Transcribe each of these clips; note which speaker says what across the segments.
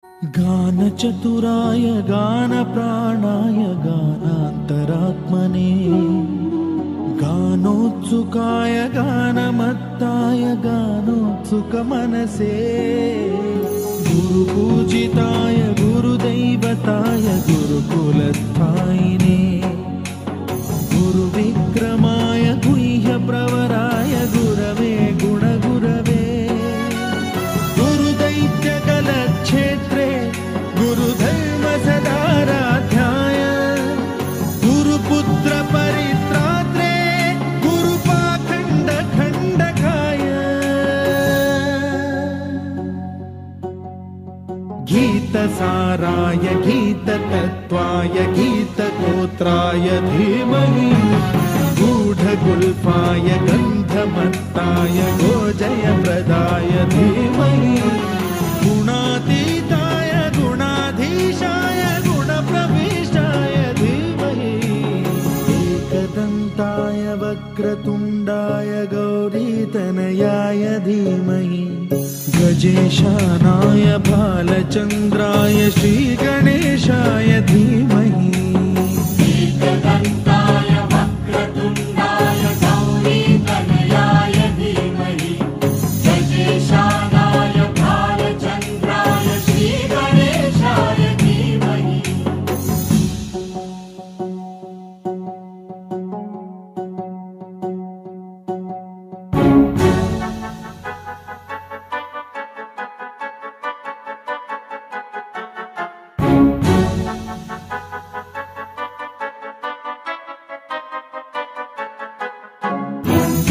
Speaker 1: गानचतुराय गानप्राणाय गानान्तरात्मने गानोत्सुकाय गानमत्ताय गानोत्सुकमनसे गुरुपूजिताय गुरुदैवताय गुरुकुलस्थायिने गुरुविक्रमाय गुह्यप्रवराय गुरवे गुणगुरवे गुरुदैत्यकलक्षेत्रे गुरुधर्मसदाराध्याय गुरुपुत्रपरित्रात्रे गुरुपाखण्डखण्डकाय गीतसाराय गीततत्त्वाय गीतगोत्राय धीमहि गूढगुल्फाय गन्धमत्ताय गोजयप्रदाय धीमहि गुणातीताय गुणाधीशाय गुणप्रविष्टाय धीमहि एकदन्ताय वक्रतुण्डाय गौरीतनयाय धीमहि गजेशानाय भालचन्द्राय श्रीगणेशाय धीमहि
Speaker 2: एकदन्ताय वक्रतुण्डाय गौरीतनयाय धीमहि गजेशानाय भालचन्द्राय श्रीगणेशाय धीमहि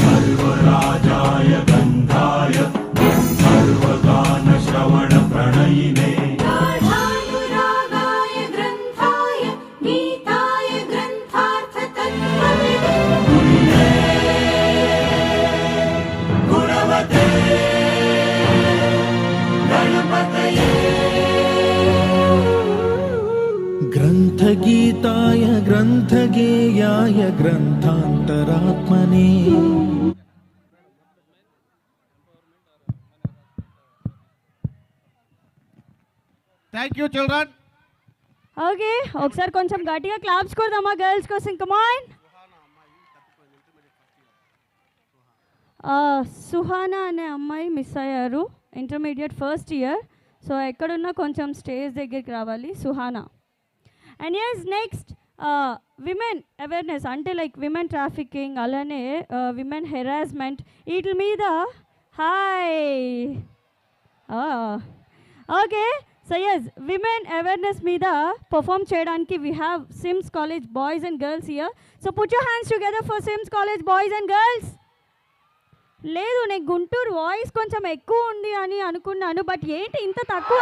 Speaker 2: सर्वराजाय गन्धाय सर्वगानश्रवणप्रणयिने
Speaker 3: राधानुरागाय ग्रन्थाय गीताय ग्रन्थार्थतत्त्वविदे
Speaker 2: गुणवते गणपतये
Speaker 1: ग्रन्थगीताय ग्रन्थगेयाय ग्रन्थान्तरात्मने
Speaker 4: Thank you, children.
Speaker 5: ఓకే ఒకసారి కొంచెం గట్టిగా క్లాప్స్ కొడదామా గర్ల్స్ కోసం కమాన్. సుహానా అనే అమ్మాయి మిస్ అయ్యారు ఇంటర్మీడియట్ ఫస్ట్ ఇయర్. సో ఎక్కడున్నా కొంచెం స్టేజ్ దగ్గరికి రావాలి Suhana. And as next women awareness అంటే లైక్ విమెన్ ట్రాఫికింగ్ అలానే విమెన్ హెరాస్మెంట్ వీటి మీద hi okay. So as women awareness మీద పర్ఫామ్ చేయడానికి we have SIMS college boys and girls here. So put your hands together for SIMS college boys and girls. లేదు నేను Guntur voice కొంచెం ఎక్కువ ఉంది అని అనుకున్నాను, బట్ ఏంటి ఇంత తక్కువ?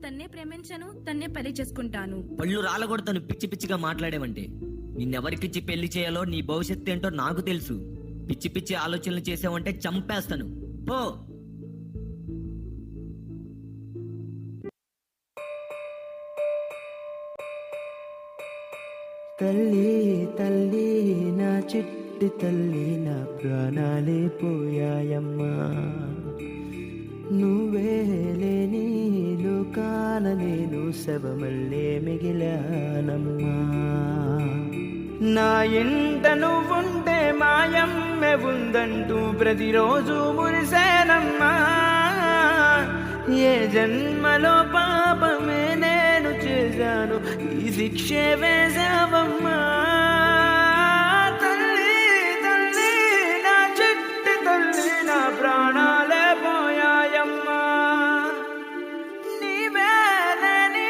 Speaker 6: తన్నే ప్రేమించను, తన్నే పెళ్లి చేసుకుంటాను.
Speaker 7: పళ్ళు రాలగొడతాను పిచ్చి పిచ్చిగా మాట్లాడేవంటే. నిన్నెవరికిచ్చి పెళ్లి చేయాలో నీ భవిష్యత్తు ఏంటో నాకు తెలుసు. పిచ్చి పిచ్చి ఆలోచనలు చేసావంటే చంపేస్తాను పో.
Speaker 8: తల్లి తల్లి నా చిట్టి తల్లి నా ప్రాణాలే పోయాయమ్మా, నువ్వే లేని లోకాన నేను శవమల్లే మిగిలానమ్మా. నా ఇంట నువ్వుంటే మాయమ్మె ఉందంటూ ప్రతిరోజు మురిసేనమ్మా. ఏ జన్మలో పాపమే నేను చేశాను, ఈ శిక్షే వేశావమ్మా. తల్లి తల్లి నా చిట్టి తల్లి నా ప్రాణాలే పోయాయమ్మా, నీవే లేని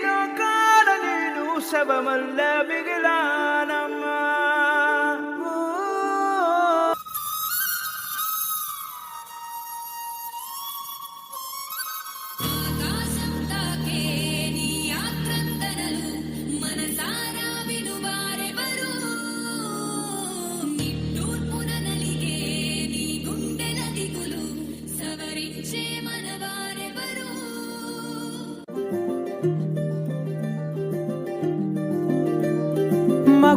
Speaker 8: లోకాల నేను శవమల్ల మిగిలానమ్మా.
Speaker 3: ఆకాశం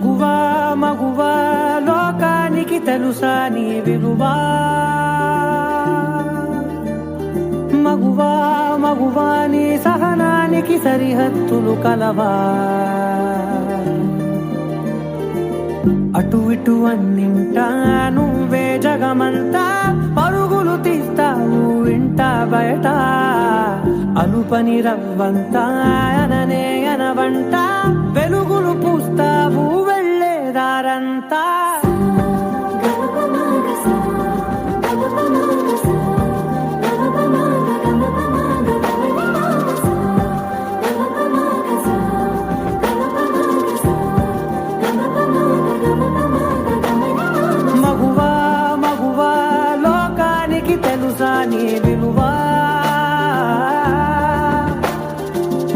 Speaker 8: మగువా మగువా లోకానికి తెలుసా నీ విలువా మగువా మగువా నీ సహనానికి సరిహద్దులు కలవా అటు ఇటు అన్నింటా నువ్వే జగమంతా పరుగులు తీస్తావు ఇంట బయట అలుపని రవ్వంతా అననే అనవంట వెలుగులు పూస్తావు వెళ్ళేదారంతా మగువా మగువా లోకానికి తెలుసా నీ విలువా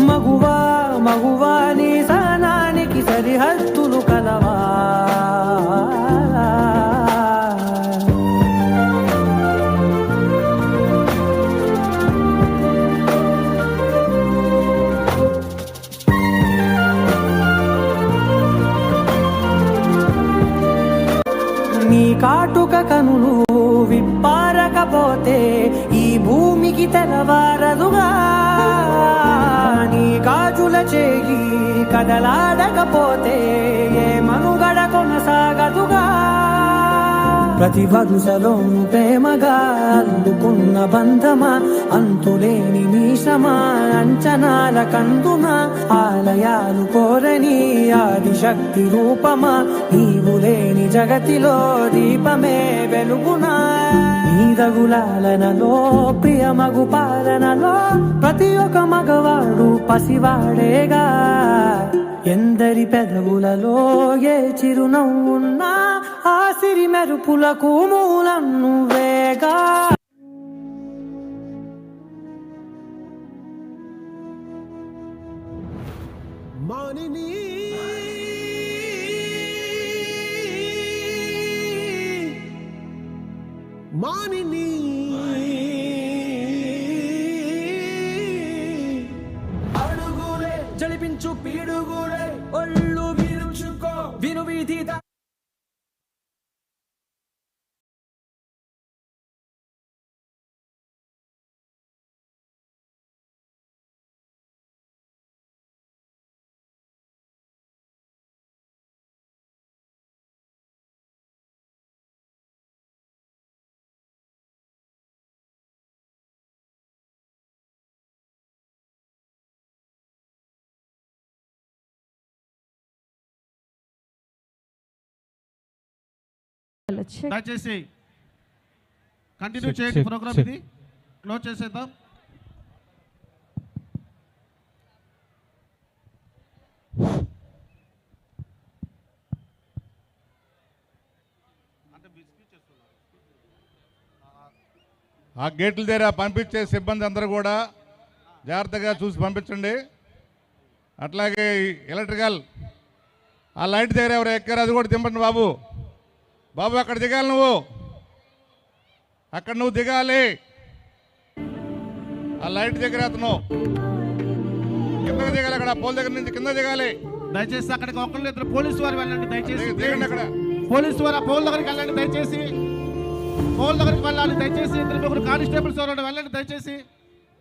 Speaker 8: మగువా మగువా నీ సహనానికి సరిహద్దులు కలవా నీ కాటుక కనులు విప్పారకపోతే ఈ భూమికి తెలవారదుగా నీ గాజుల చేయి కదలాడకపోతే ఏ మనుగడ కొనసాగదుగా ప్రతి వరుసలోను ప్రేమగా అందుకున్న బంధమా అంతులేని మీసమా అంచనాల కందున ఆలయాలు కోరని ఆదిశక్తి రూపమా నీవు లేని జగతిలో దీపమే వెలుగునా నీదగులాలనలో ప్రియమగు పాలనలో ప్రతి ఒక్క మగవాడు పసివాడేగా ఎందరి పెదవులలో ఏ చిరునవ్వున్నా ఆ సిరి మెరుపులకు మూలం నువ్వేగా
Speaker 1: మానిని మానిని
Speaker 8: అడుగులే జలిపించు పీడుగులే ఒళ్ళు విరుచుకో విను వీధి
Speaker 4: దయచేసి కంటిన్యూ చేయండి ప్రోగ్రామ్ ఇది క్లోజ్ చేసేద్దాం.
Speaker 9: ఆ గేట్ల దగ్గర పంపించే సిబ్బంది అందరూ కూడా జాగ్రత్తగా చూసి పంపించండి. అట్లాగే ఎలక్ట్రికల్ ఆ లైట్ దగ్గర ఎవరు ఎక్కారు అది కూడా దింపండి బాబు. బాబు అక్కడ దిగాలి, నువ్వు అక్కడ నువ్వు దిగాలి. ఆ లైట్ దగ్గర అతను కిందకి దిగాలి, అక్కడ పోల్ దగ్గర నుంచి కింద దిగాలి.
Speaker 4: దయచేసి అక్కడికి ఒకళ్ళు ఇద్దరు పోలీసు వారు వెళ్ళండి. దయచేసి
Speaker 9: దిగండి, అక్కడ
Speaker 4: పోలీసు వారు ఆ పోల్ దగ్గరికి వెళ్ళండి. దయచేసి పోల్ దగ్గరికి వెళ్ళాలి. దయచేసి ఇద్దరు ముగ్గురు కానిస్టేబుల్స్ ఎవరు వెళ్ళండి. దయచేసి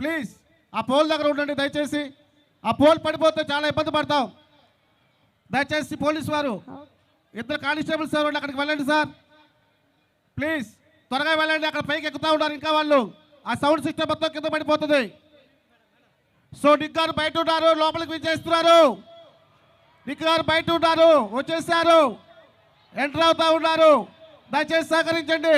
Speaker 4: ప్లీజ్ ఆ పోల్ దగ్గర ఉండండి. దయచేసి ఆ పోల్ పడిపోతే చాలా ఇబ్బంది పడతాం. దయచేసి పోలీసు వారు ఇద్దరు కానిస్టేబుల్స్ ఎవరు అక్కడికి వెళ్ళండి సార్. ప్లీజ్ త్వరగా వెళ్ళండి. అక్కడ పైకి ఎక్కుతూ ఉన్నారు ఇంకా వాళ్ళు. ఆ సౌండ్ సిస్టమ్ మొత్తం కింద పడిపోతుంది. సో నిగ్గారు బయట ఉన్నారు, లోపలికి విచ్చేస్తున్నారు. నిగ్గారు బయట ఉన్నారు, వచ్చేసారు, ఎంటర్ అవుతా ఉన్నారు. దయచేసి సహకరించండి.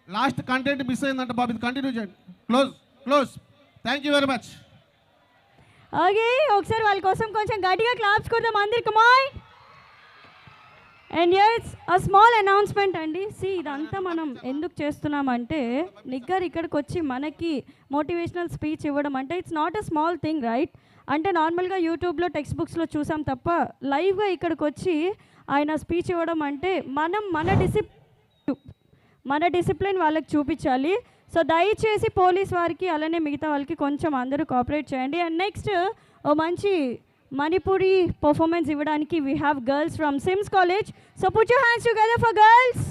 Speaker 4: లాస్ట్ కంటెంట్ మిస్ అయిందంట బాబు, ఇది కంటిన్యూ చేయండి. Close close. Thank you very much.
Speaker 5: Okay, ఒకసారి వాళ్ళ కోసం కొంచెం గట్టిగా క్లాప్స్ కొడదాం అందరికి. Come on. And is a small announcement అండి. ఇదంతా మనం ఎందుకు చేస్తున్నామంటే నిగ్గర్ ఇక్కడికి వచ్చి మనకి మోటివేషనల్ స్పీచ్ ఇవ్వడం అంటే it's not a small thing, right? అంటే నార్మల్గా యూట్యూబ్లో టెక్స్ట్ బుక్స్లో చూసాం తప్ప లైవ్గా ఇక్కడికి వచ్చి ఆయన స్పీచ్ ఇవ్వడం అంటే మనం మన డిసిప్లిన్ వాళ్ళకి చూపించాలి. సో దయచేసి పోలీస్ వారికి అలానే మిగతా వాళ్ళకి కొంచెం అందరూ కోఆపరేట్ చేయండి. అండ్ నెక్స్ట్ ఓ మంచి మణిపూరి పర్ఫార్మెన్స్ ఇవ్వడానికి we have girls from SIMS college. So put your hands together for girls.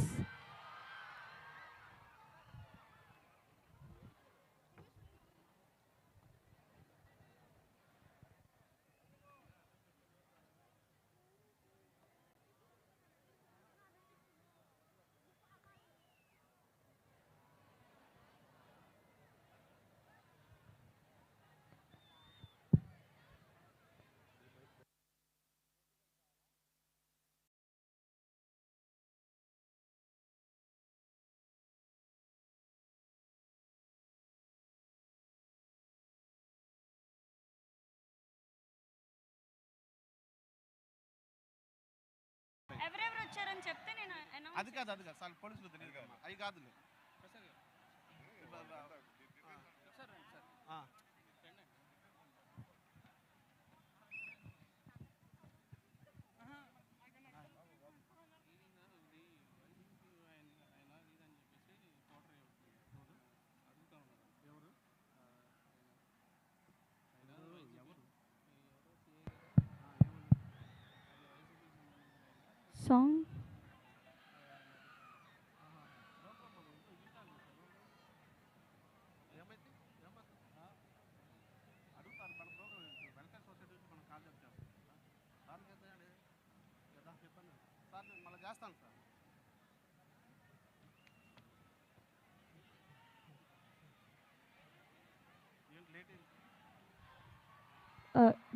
Speaker 5: ఎవరెవరు వచ్చారని చెప్తే నేను
Speaker 4: అది కాదు సార్ పోలీసులు తెలియదు అవి కాదులే.
Speaker 5: సాంగ్
Speaker 4: మళ్ళీ చేస్తాను సార్.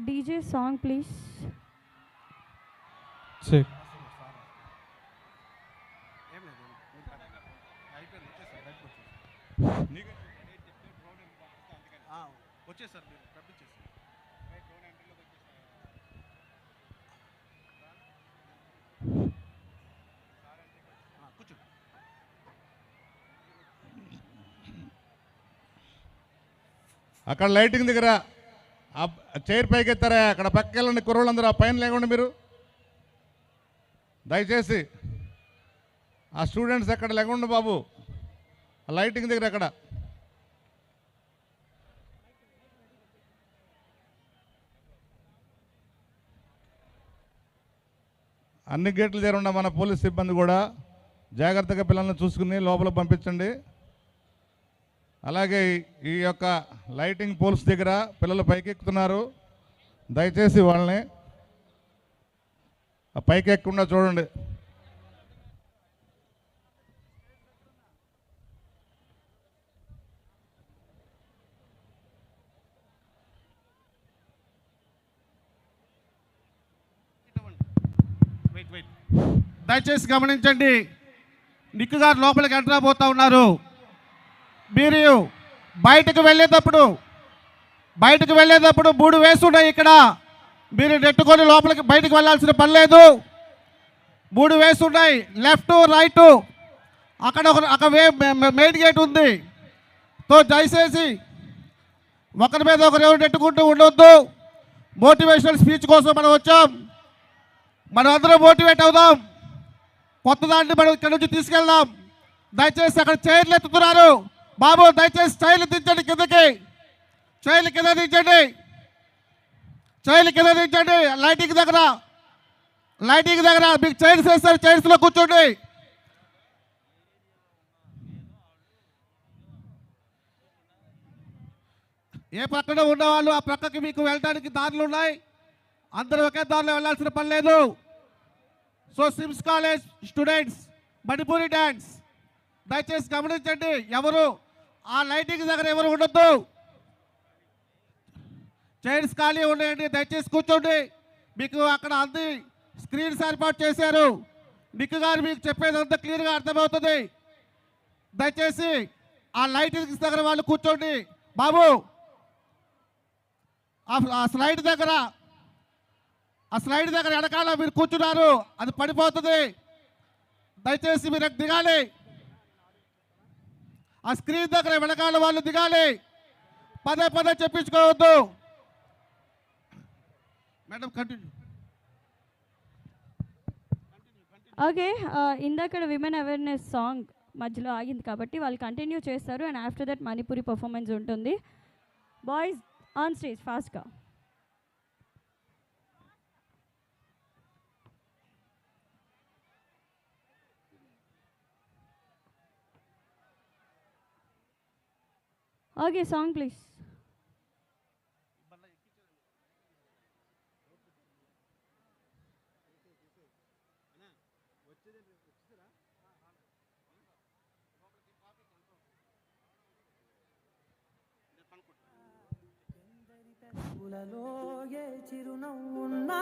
Speaker 5: DJ song please.
Speaker 4: వచ్చేసారు మీరు పంపించేసి కూర్చో.
Speaker 9: అక్కడ లైటింగ్ దగ్గర ఆ చైర్ పైకి ఎత్తారా, అక్కడ పక్కకి వెళ్ళండి కుర్రోళ్ళందరూ. ఆ పైన లేకుండా మీరు దయచేసి ఆ స్టూడెంట్స్ అక్కడ లేకుండా బాబు, ఆ లైటింగ్ దగ్గర అక్కడ. అన్ని గేట్ల దగ్గర ఉన్న మన పోలీస్ సిబ్బంది కూడా జాగ్రత్తగా పిల్లల్ని చూసుకుని లోపల పంపించండి. అలాగే ఈ యొక్క లైటింగ్ పోల్స్ దగ్గర పిల్లలు పైకి ఎక్కుతున్నారు, దయచేసి వాళ్ళని ఆ పైకి ఎక్కకుండా చూడండి.
Speaker 4: దయచేసి గమనించండి, నిక్కు గారు లోపలికి ఎంటర్ అవబోతా ఉన్నారు. మీరు బయటకు వెళ్ళేటప్పుడు 3 వేసున్నాయి ఇక్కడ. మీరు నెట్టుకొని లోపలికి బయటకు వెళ్ళాల్సిన పని లేదు. 3 వేసున్నాయి, లెఫ్ట్ రైట్. అక్కడ ఒక మెయిన్ గేట్ ఉంది. తో దయచేసి ఒకరి మీద ఒకరు ఎవరు నెట్టుకుంటూ ఉండొద్దు. మోటివేషనల్ స్పీచ్ కోసం మనం వచ్చాం. మనం అందరం మోటివేట్ అవుదాం. కొత్త దాన్ని మనం ఇక్కడ నుంచి తీసుకెళ్దాం. దయచేసి అక్కడ చైర్లు ఎత్తుతున్నారు బాబు, దయచేసి చైర్లు దించండి కిందకి. చైర్లు కింద దించండి. లైటింగ్ దగ్గర మీకు చైర్స్ వేస్తారు, చైర్స్లో కూర్చోండి. ఏ పక్కన ఉన్నవాళ్ళు ఆ ప్రక్కకి మీకు వెళ్ళడానికి దారులు ఉన్నాయి. అందరూ ఒకే దారిలో వెళ్ళాల్సిన పని లేదు. So SIMS college students Manipuri dance దయచేసి గమనించండి. ఎవరు ఆ లైటింగ్ దగ్గర ఎవరు ఉండొద్దు. చైర్స్ ఖాళీ ఉన్నాయండి, దయచేసి కూర్చోండి. మీకు అక్కడ అన్ని స్క్రీన్స్ ఏర్పాటు చేశారు. నిక్కు గారు మీకు చెప్పేదంతా క్లియర్గా అర్థమవుతుంది. దయచేసి ఆ లైటింగ్స్ దగ్గర వాళ్ళు కూర్చోండి బాబు. ఆ స్లైడ్ దగ్గర వెనకాల మీరు కూర్చున్నారు, అది పడిపోతుంది. దయచేసి మీరు దిగాలి. ఆ స్క్రీన్ దగ్గర వెనకాల వాళ్ళు దిగాలి. పదే చెప్పించుకోవద్దు. Madam continue.
Speaker 5: ఓకే, ఇందాక విమెన్ అవేర్నెస్ సాంగ్ మధ్యలో ఆగింది కాబట్టి వాళ్ళు కంటిన్యూ చేస్తారు. And after that Manipuri performance ఉంటుంది. బాయ్స్ ఆన్ స్టేజ్ ఫాస్ట్గా. Okay, song please.
Speaker 8: పులలో ఏ చిరునవ్వున్నా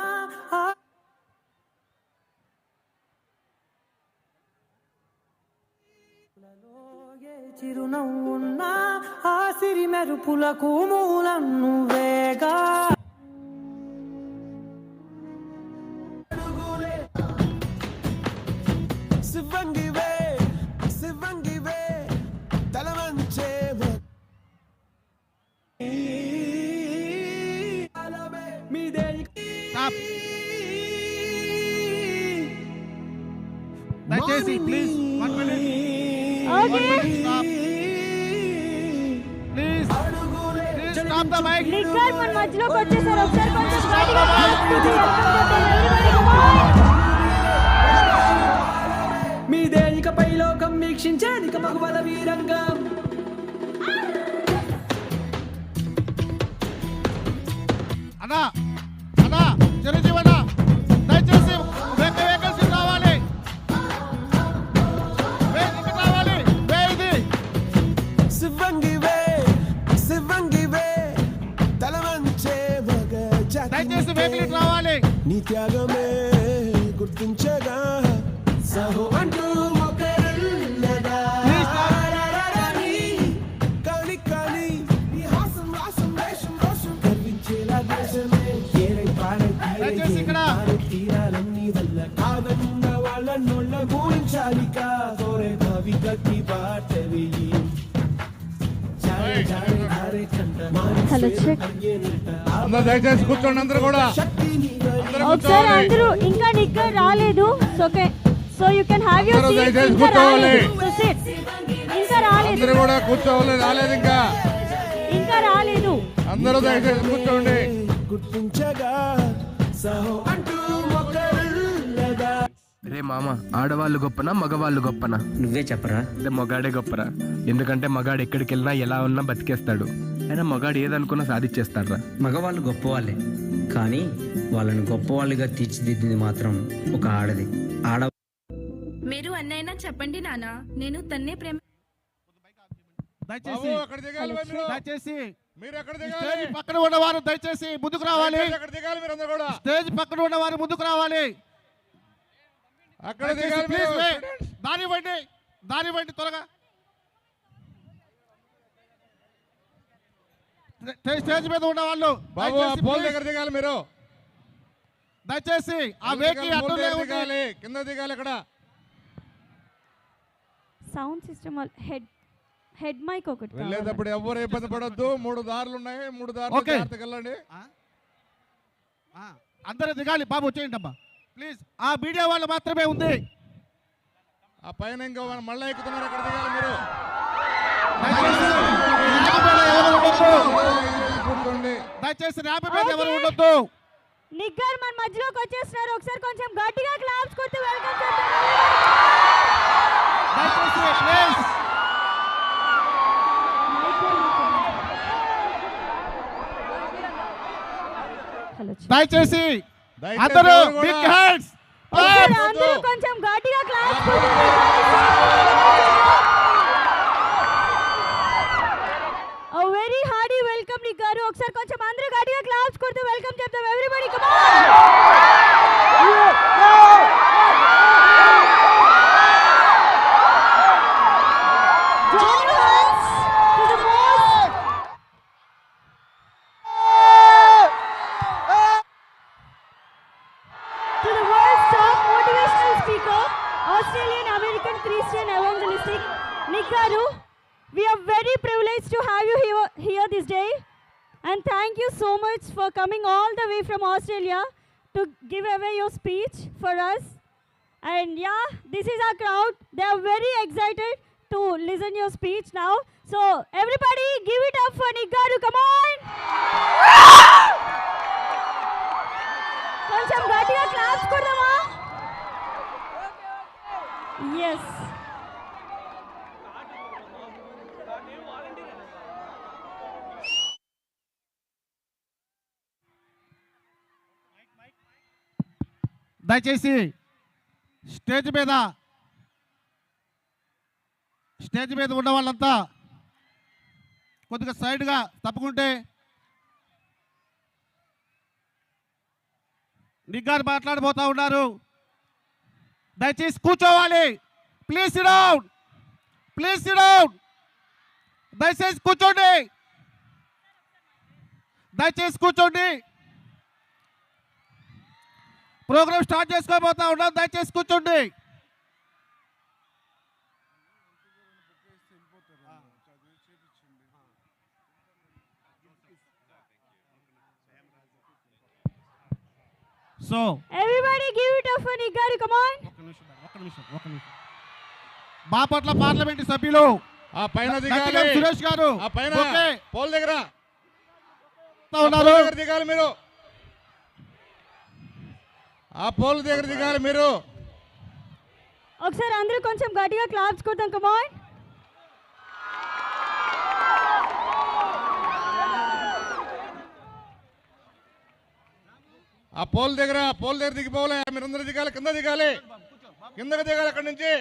Speaker 8: చిరునవ్వున్నా ఆ సిరి మెరుపులకు మూలం నువ్వేగా.
Speaker 1: శివంగివే శివంగివే తలవంచే
Speaker 4: దయచేసి please 1 minute.
Speaker 5: Okay,
Speaker 4: please stop the mike.
Speaker 5: నిక్కర్ మన మధ్యలోకి వచ్చేసారు. ఒకసారి కొంచెం గట్టిగా
Speaker 8: మీదే ఇకపై లోకం వీక్షించేదిక మగవల వీరంగం.
Speaker 4: అన్నా అన్నా చిరంజీవి అన్నా దయచేసి వేకెన్సీ రావాలి. రావాలి ఇది
Speaker 1: శివంగివే శివంగివే తలవంచే మగ
Speaker 4: దయచేసి వేకెన్సీ రావాలి.
Speaker 1: నీ త్యాగమే గుర్తించగా సహో అంటూ ఒకరున్నదా కాని కాని నీ హాసం రాసం వేషం రోషం కనిపించేలా దేశమే ఏరై
Speaker 4: దయచేసి ఇక్కడ
Speaker 1: తీరాలన్నీ వల్ల కాదన్న వాళ్ళ నోళ్ళ గురించాలిక తోరే భవి గట్టి బాటవి
Speaker 5: హలో చెక్.
Speaker 9: అందరూ దయచేసి కూర్చోండి. అందరూ కూడా
Speaker 5: ఒకసారి అందరూ ఇంకా నిక్కర్ రాలేదు. Okay, so you can have your seat.
Speaker 9: దయచేసి
Speaker 5: ఇంకా రాలేదు.
Speaker 9: కూర్చోవాలి.
Speaker 5: So SIT. ఇంకా రాలేదు.
Speaker 9: అందరూ కూడా కూర్చోవాలి. రాలేదు
Speaker 5: ఇంకా రాలేదు.
Speaker 9: అందరూ దయచేసి కూర్చోండి.
Speaker 1: గుర్తించగా సహో అంటూ ఒకరున్నదా.
Speaker 10: రే మామ, ఆడవాళ్ళు గొప్పనా మగవాళ్ళు గొప్పనా?
Speaker 7: నువ్వే చెప్పరా.
Speaker 10: అంటే మగాడే గొప్పరా. ఎందుకంటే మగాడు ఎక్కడికి వెళ్ళినా ఎలా ఉన్నా బతికేస్తాడు. అయినా మగాడు ఏదనుకున్నా సాధించేస్తాడ్రా.
Speaker 7: మగవాళ్ళు గొప్పవాళ్ళే, కానీ వాళ్ళని గొప్పవాళ్ళుగా తీర్చిదిద్దింది మాత్రం ఒక ఆడది.
Speaker 6: మీరు అన్నైనా చెప్పండి నాన్న, నేను తన్నే ప్రేమ.
Speaker 4: దయచేసి
Speaker 9: అక్కడ దిగాలి మీరు.
Speaker 4: దయచేసి
Speaker 9: మీరు ఎక్కడ
Speaker 4: స్టేజ్
Speaker 9: దిగాలి?
Speaker 4: పక్కన ఉన్నవారు దయచేసి ముందుకు రావాలి.
Speaker 9: అక్కడ దిగాలి మీరు అందరూ కూడా.
Speaker 4: స్టేజ్ పక్కన ఉన్నవారు ముందుకు రావాలి.
Speaker 9: అక్కడ దిగాలి
Speaker 4: ప్లీజ్
Speaker 9: మీరు.
Speaker 4: దారి ఇవ్వండి త్వరగా. స్టేజ్ మీద ఉన్న వాళ్ళు
Speaker 9: బాబు ఆ పోల్ దగ్గర దిగాలి మీరు.
Speaker 4: దయచేసి ఆ వెహికల్ అడ్డు
Speaker 9: దిగాలి, కింద దిగాలి. అక్కడ
Speaker 5: సౌండ్ సిస్టమ్ హెడ్ మైక్ ఒకటి
Speaker 9: వెళ్ళేటప్పుడు ఎవరు ఇబ్బంది పడొద్దు. 3 దారులు ఉన్నాయి. 3 దారులు జాగ్రత్తగా వెళ్ళండి.
Speaker 4: అందరూ దిగాలి. బాబు వచ్చేయండి అమ్మా ప్లీజ్. ఆ మీడియా వాళ్ళు మాత్రమే ఉంది.
Speaker 9: ఆ పైన ఇంకా మళ్ళీ ఎక్కుతున్నారు. అక్కడ దిగాలి మీరు.
Speaker 4: దయచేసి ర్యాంప్ మీద ఎవరు ఉండొద్దు.
Speaker 5: నిక్కర్ మన మధ్యలోకి వచ్చేస్తున్నారు. ఒకసారి కొంచెం గట్టిగా క్లాప్స్ కొట్టి వెల్కమ్ చేద్దాం.
Speaker 4: దయచేసి ప్లీజ్. దయచేసి అందరూ బిగ్ హ్యాండ్స్.
Speaker 5: అందరూ కొంచెం గట్టిగా క్లాప్స్ కొట్టి వెరీ హార్డీ వెల్కమ్ నిక్కర్. ఒకసారి కొంచెం అందరూ గట్టిగా క్లాప్స్ కొట్టి వెల్కమ్ చెప్తాం. Everybody come on. To the world's top motivational speaker, Australian American Christian evangelistic Nikkaru, we are very privileged to have you here this day, and thank you so much for coming all the way from Australia to give away your speech for us. And yeah, this is our crowd. They are very excited to listen your speech now. So everybody give it up for Niggaru. Come on. కొంచెం గట్టిగా claps కొడదామా? Yes.
Speaker 4: దయచేసి stage మీద ఉన్న వాళ్ళంతా కొద్దిగా సైడ్గా తప్పుకుంటే నిగ్గారు మాట్లాడబోతా ఉన్నారు. దయచేసి కూర్చోవాలి. Please SIT down. దయచేసి కూర్చోండి. ప్రోగ్రామ్ స్టార్ట్ చేసుకోబోతా ఉన్నాం. దయచేసి కూర్చోండి. So
Speaker 5: Everybody give it up for Niggaru. Come on.
Speaker 4: ఒక్క నిమిషం. బాపట్ల పార్లమెంటు సభ్యులు
Speaker 9: ఆ పైన
Speaker 4: గట్టిగా సురేష్ గారు
Speaker 9: ఆ పైన
Speaker 4: ఓకే
Speaker 9: పోల్ దగ్గర
Speaker 4: ఉన్నారు.
Speaker 9: దిగాలి మీరు. ఆ పోల్ దగ్గర దిగాలి మీరు.
Speaker 5: ఒకసారి అందరూ కొంచెం గట్టిగా క్లాప్స్ కొడతాం. Come on.
Speaker 9: ఆ పోల్ దగ్గర దిగిపోవాలి. మీరందరూ దిగాలి. కిందకి దిగాలి. అక్కడి నుంచి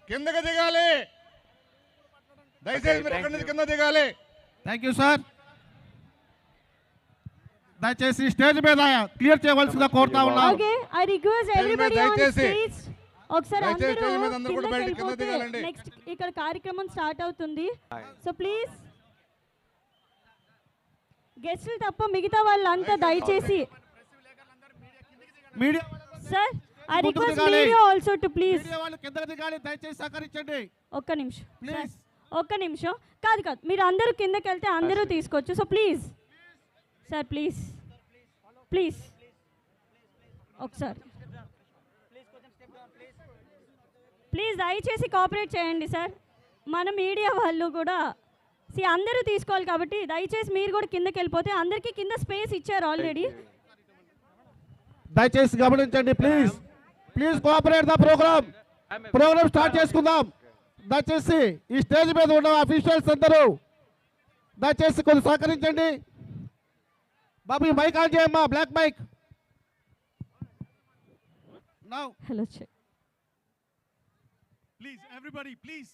Speaker 9: కిందకి దిగాలి. దయచేసి మీరు అక్కడి నుంచి కింద దిగాలి.
Speaker 4: Thank you sir. దయచేసి స్టేజ్ మీద క్లియర్ చేయవలసిందిగా కోరుతా ఉన్నాం.
Speaker 5: Okay, I request everybody on stage. ఒకసారి
Speaker 9: అందరూ కూడా బయటికి కింద దిగాలండి.
Speaker 5: నెక్స్ట్ ఇక్కడ కార్యక్రమం స్టార్ట్ అవుతుంది. సో ప్లీజ్ గెస్టులు తప్ప మిగతా వాళ్ళంతా దయచేసి
Speaker 4: media
Speaker 5: sir I request media also to please
Speaker 4: వాళ్ళు కిందకి దిగాలి. దయచేసి సహకరించండి.
Speaker 5: ఒక్క నిమిషం
Speaker 4: ప్లీజ్.
Speaker 5: ఒక్క నిమిషం. కాదు మీరు అందరూ కిందకి వెళ్తే అందరూ తీసుకోవచ్చు. సో ప్లీజ్ సార్ ప్లీజ్ ఒకసారి ప్లీజ్ దయచేసి కోఆపరేట్ చేయండి సార్. మన మీడియా వాళ్ళు కూడా అందరూ తీసుకోవాలి కాబట్టి దయచేసి మీరు కూడా కిందకి వెళ్ళిపోతే అందరికీ కింద స్పేస్ ఇచ్చారు ఆల్రెడీ.
Speaker 4: దయచేసి గమనించండి. Please cooperate the program start చేసుకుందాం. దయచేసి ఈ స్టేజ్ మీద ఉన్న అఫీషియల్స్ అందరూ దయచేసి కొంచెం సహకరించండి. బాబు ఈ మైక్ ఆన్ చేయమ్మా. Black mike. Now
Speaker 5: hello check.
Speaker 4: Please everybody please.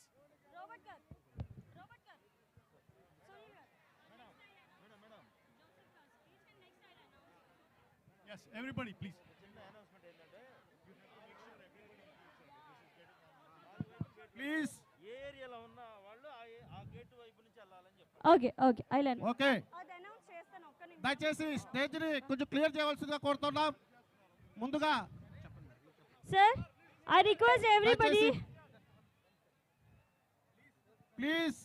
Speaker 4: Yes, everybody, please. Please.
Speaker 5: Okay I learn.
Speaker 4: Okay. దయచేసి స్టేజ్ ని కొంచెం క్లియర్ చేయవలసిందిగా కోరుతున్నాం. ముందుగా
Speaker 5: sir I request everybody
Speaker 4: please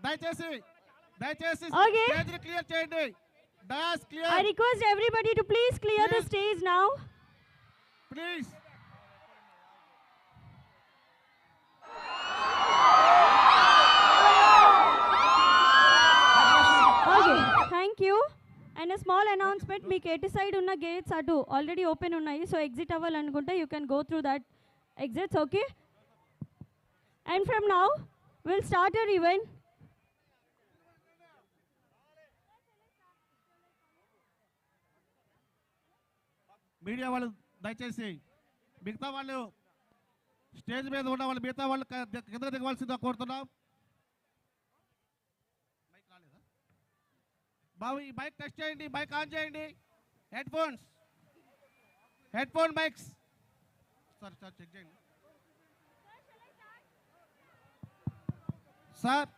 Speaker 4: దయచేసి
Speaker 5: Okay.
Speaker 4: స్టేజ్ ని క్లియర్ చేయండి. Dais clear.
Speaker 5: I request everybody to please clear the stage now.
Speaker 4: Please.
Speaker 5: Okay, thank you. And a small announcement, మీకు ఎటు సైడ్ ఉన్న గేట్స్ అటు ఆల్రెడీ ఓపెన్ ఉన్నాయి. So exit అవ్వాలనుకుంటే you can go through that exits. Okay, and from now will start your event.
Speaker 4: Media వాళ్ళు దయచేసి మిగతా వాళ్ళు స్టేజ్ మీద ఉన్న వాళ్ళు మిగతా వాళ్ళు కింద దిగవలసిందిగా కోరుతున్నాం. బాబు ఈ మైక్ టెస్ట్ చేయండి. మైక్ ఆన్ చేయండి. Headphone mics sir check చేయండి sir.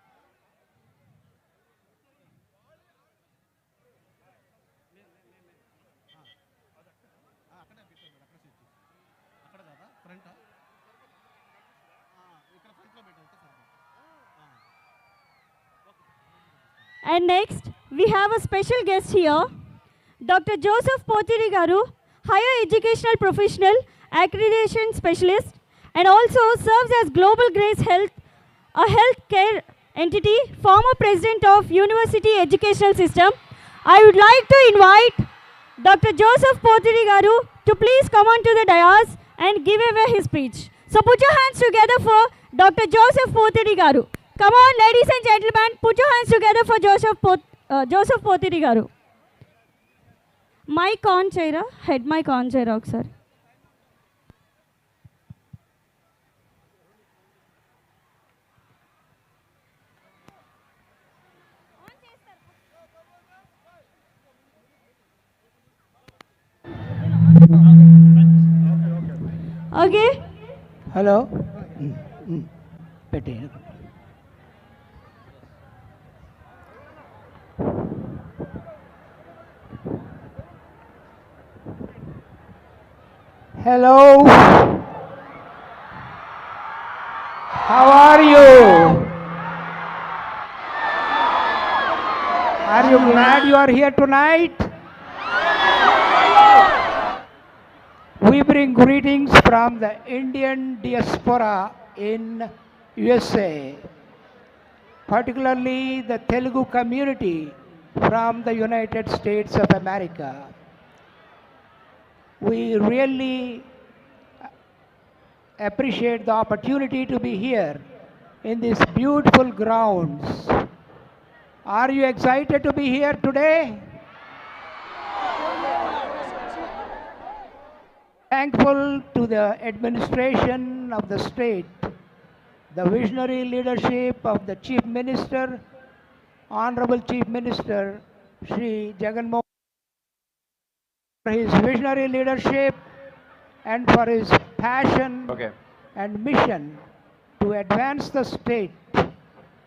Speaker 5: And next we have a special guest here, Dr. Joseph Potiri Garu, higher educational professional, accreditation specialist, and also serves as Global Grace Health, a healthcare entity, former president of University Educational System. I would like to invite Dr. Joseph Potiri Garu to please come on to the dais and give away his speech. So put your hands together for Dr. Joseph Potiri Garu. Come on, ladies and gentlemen, put your hands together for Joseph Potiri Garu. Mic on cheyra, head mic on cheyra okkar. Okay.
Speaker 11: Hello. Petty. Hello. How are you? Are you glad you are here tonight? We bring greetings from the Indian diaspora in USA, particularly the Telugu community from the United States of America. We really appreciate the opportunity to be here in these beautiful grounds. Are you excited to be here today? Thankful to the administration of the state, the visionary leadership of the Chief Minister, Honorable Chief Minister, Shri Jagan Mohan, for his visionary leadership and for his passion and mission to advance the state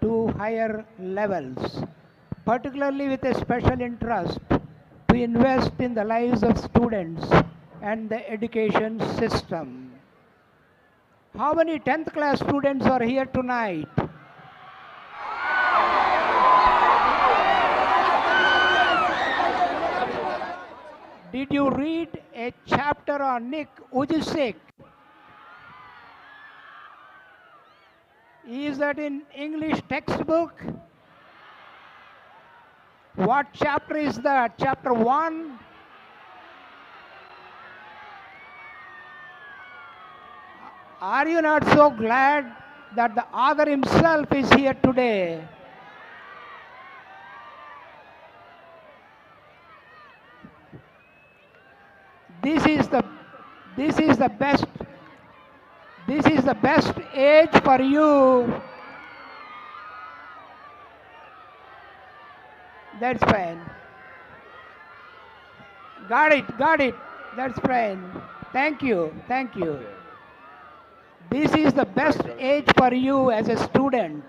Speaker 11: to higher levels, particularly with a special interest to invest in the lives of students and the education system. How many 10th class students are here tonight? Did you read a chapter on Vujicic? Is that in English textbook? What chapter is that? Chapter 1? Are you not so glad that the author himself is here today? This is the best age for you. That's fine. Got it. That's fine. Thank you. This is the best age for you as a student.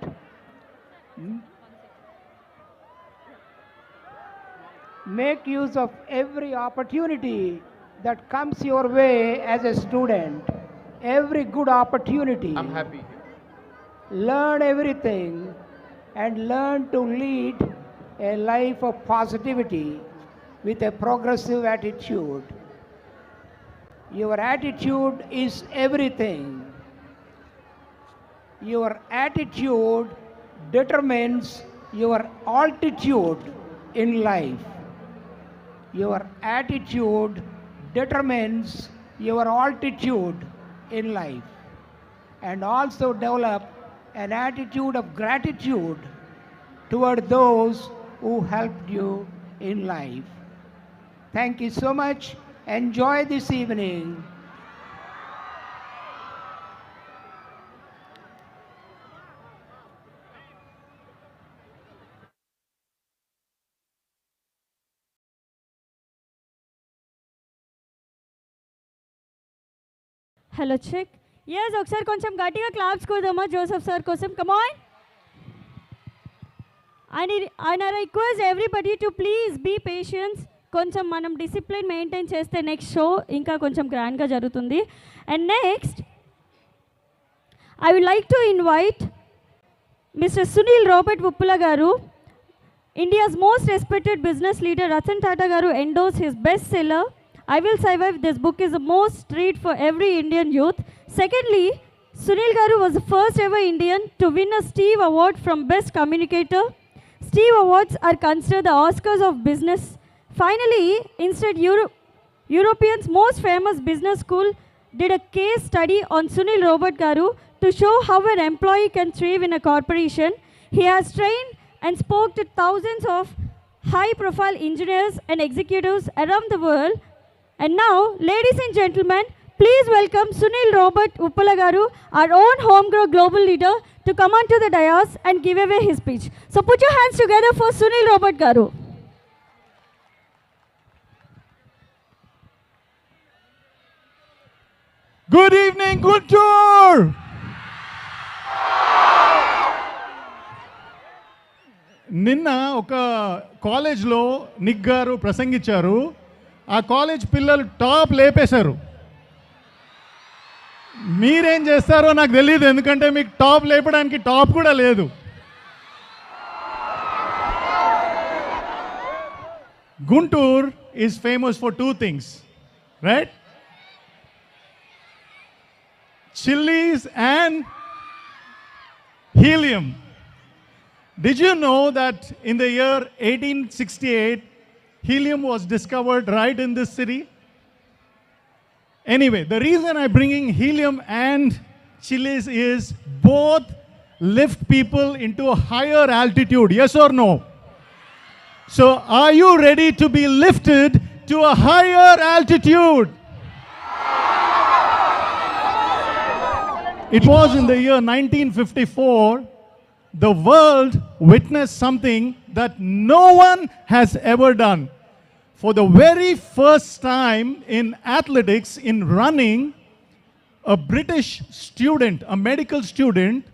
Speaker 11: Make use of every opportunity that comes your way as a student. Every good opportunity.
Speaker 10: I'm happy.
Speaker 11: Learn everything and learn to lead a life of positivity with a progressive attitude. Your attitude is everything. Your attitude determines your altitude in life. Your attitude determines your altitude in life. And also develop an attitude of gratitude toward those who helped you in life. Thank you so much. Enjoy this evening.
Speaker 5: Hello, check. Yes, ఒకసారి కొంచెం గట్టిగా claps కొడదామా Joseph sir కోసం. Come on. And I request everybody to please be patient. కొంచెం మనం discipline maintain చేస్తే next show ఇంకా కొంచెం గ్రాండ్గా జరుగుతుంది. And next I would like to invite Mr. Sunil Robert Vuppula Garu, India's most respected business leader Ratan Tata Garu endorsed his bestseller, I Will Survive. This book is the most read for every Indian youth. Secondly, Sunil Garu was the first ever Indian to win a Steve Award from Best Communicator. Steve Awards are considered the Oscars of business. Finally, instead, Europeans' most famous business school did a case study on Sunil Robert Garu to show how an employee can thrive in a corporation. He has trained and spoke to thousands of high-profile engineers and executives around the world. And now, ladies and gentlemen, please welcome Sunil Robert Uppala Garu, our own homegrown global leader, to come onto the dais and give away his speech. So put your hands together for Sunil Robert Garu.
Speaker 12: Good evening, Guntur! నిన్న ఒక కాలేజ్లో Nick గారు ప్రసంగించారు. ఆ college పిల్లలు top లేపేశారు. మీరేం చేస్తారో నాకు తెలియదు, ఎందుకంటే మీకు టాప్ లేపడానికి టాప్ కూడా లేదు. Guntur is famous for two things, right? Chilies and helium. Did you know that in the year 1868, helium was discovered right in this city? Anyway, the reason I'm bringing helium and chilies is both lift people into a higher altitude, yes or no? So are you ready to be lifted to a higher altitude? It was in the year 1954, the world witnessed something that no one has ever done. For the very first time in athletics, in running, a British student, a medical student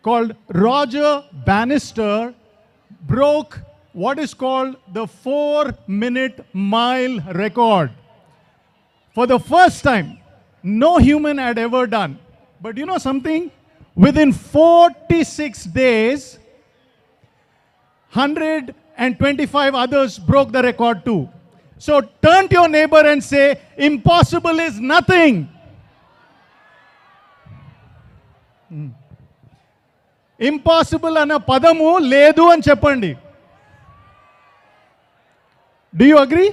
Speaker 12: called Roger Bannister, broke what is called the 4-minute mile record. For the first time, no human had ever done. But you know something? Within 46 days, 125 others broke the record too. So turn to your neighbor and say, impossible is nothing. Impossible ana padamu ledu అని చెప్పండి. Do you agree?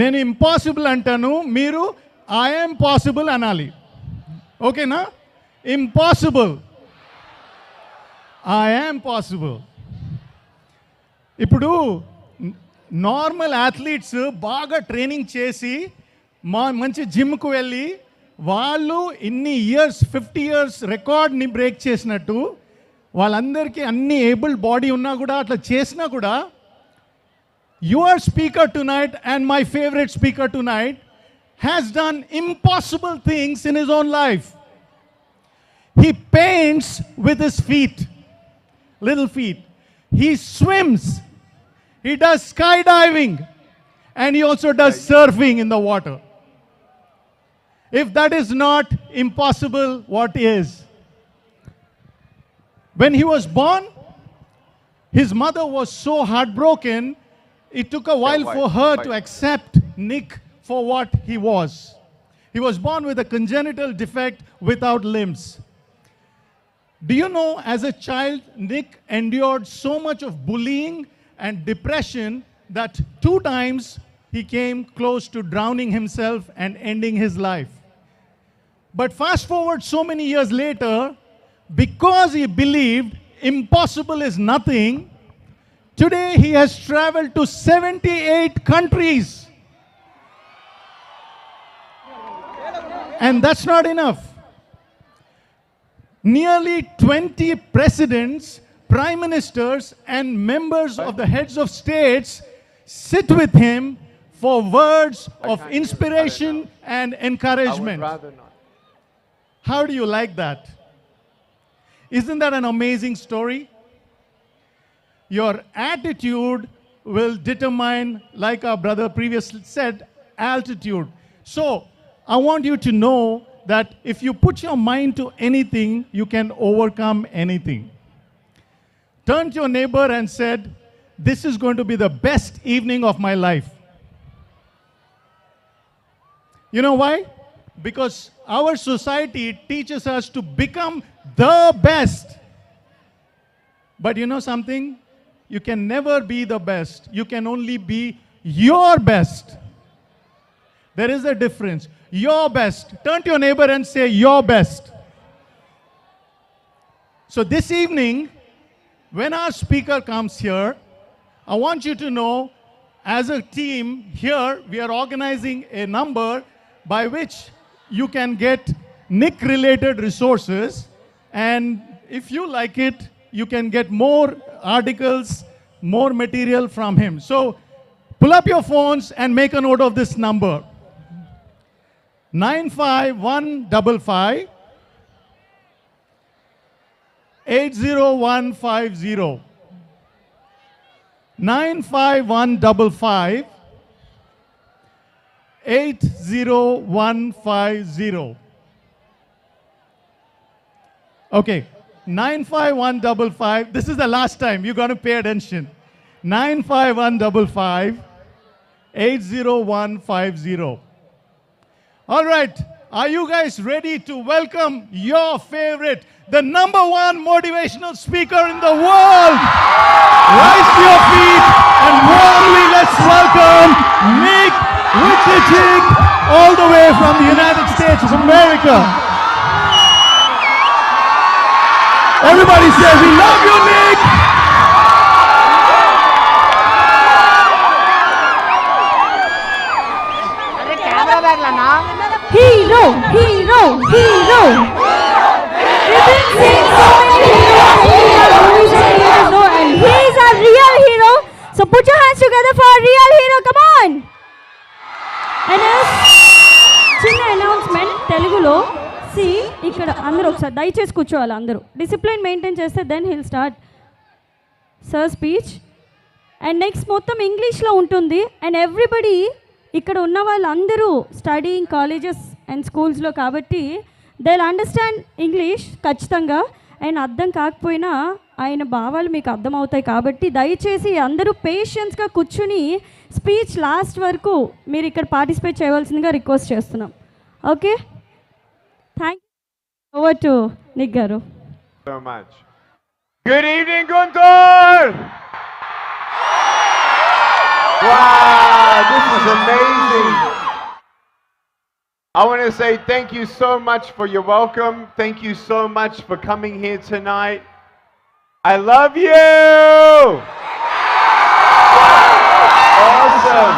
Speaker 12: నేను impossible అంటాను, మీరు I am possible అనాలి. ఓకేనా? Impossible. I am possible. ఇప్పుడు normal athletes బాగా training చేసి మంచి జిమ్కు వెళ్ళి వాళ్ళు ఇన్ని ఇయర్స్ 50 ఇయర్స్ రికార్డ్ని బ్రేక్ చేసినట్టు వాళ్ళందరికీ అన్ని ఏబుల్ బాడీ ఉన్నా కూడా అట్లా చేసినా కూడా your speaker tonight and my favourite speaker tonight has done impossible things in his own life. He paints with his feet, little feet. He swims. He does skydiving. And he also does surfing in the water. If that is not impossible, what is? When he was born, his mother was so heartbroken, it took a while for her to accept Nick for what he was. He was born with a congenital defect without limbs. Do you know, as a child, Nick endured so much of bullying and depression that 2 times he came close to drowning himself and ending his life. But fast forward so many years later, because he believed impossible is nothing, today he has traveled to 78 countries. And that's not enough. Nearly 20 presidents, prime ministers, and members of the heads of states sit with him for words of inspiration and encouragement. How do you like that? Isn't that an amazing story? Your attitude will determine, like our brother previously said, altitude. So, I want you to know that if you put your mind to anything, you can overcome anything. turned to your neighbor and said, "This is going to be the best evening of my life." You know why? Because our society teaches us to become the best. But you know something? You can never be the best. You can only be your best. There is a difference. Your best. Turn to your neighbor and say, your best. So this evening, when our speaker comes here, I want you to know, as a team here, we are organizing a number by which you can get Nick-related resources, and if you like it, you can get more articles, more material from him. So pull up your phones and make a note of this number. 95155 80150. 95155 80150. Okay, 95155. This is the last time. You're going to pay attention. 95155 80150. All right, are you guys ready to welcome your favorite, the #1 motivational speaker in the world? Rise to your feet and warmly let's welcome Nick Vujicic, all the way from the United States of America. Everybody say, "We love you, Nick."
Speaker 5: Hero, hero, hero. We've been seeing so many heroes, and he's a real hero. So put your hands together for a real hero. Come on. And చిన్న announcement తెలుగులో. ఇక్కడ అందరూ ఒకసారి దయచేసి కూర్చోవాలి. అందరూ discipline maintain చేస్తే then he'll start sir speech. And next మొత్తం ఇంగ్లీష్లో ఉంటుంది. అండ్ ఎవ్రీబడి ఇక్కడ ఉన్న వాళ్ళందరూ స్టడీయింగ్ కాలేజెస్ అండ్ స్కూల్స్లో కాబట్టి దే విల్ అండర్స్టాండ్ ఇంగ్లీష్ ఖచ్చితంగా. అండ్ అర్థం కాకపోయినా ఆయన భావాలు మీకు అర్థమవుతాయి కాబట్టి దయచేసి అందరూ పేషెన్స్గా కూర్చుని స్పీచ్ లాస్ట్ వరకు మీరు ఇక్కడ పార్టిసిపేట్ చేయవలసిందిగా రిక్వెస్ట్ చేస్తున్నాం. Okay, thank you. Over to Nick గారు.
Speaker 13: So much. Good evening, Guntur! Wow, this is amazing. I want to say thank you so much for your welcome. Thank you so much for coming here tonight. I love you! Awesome.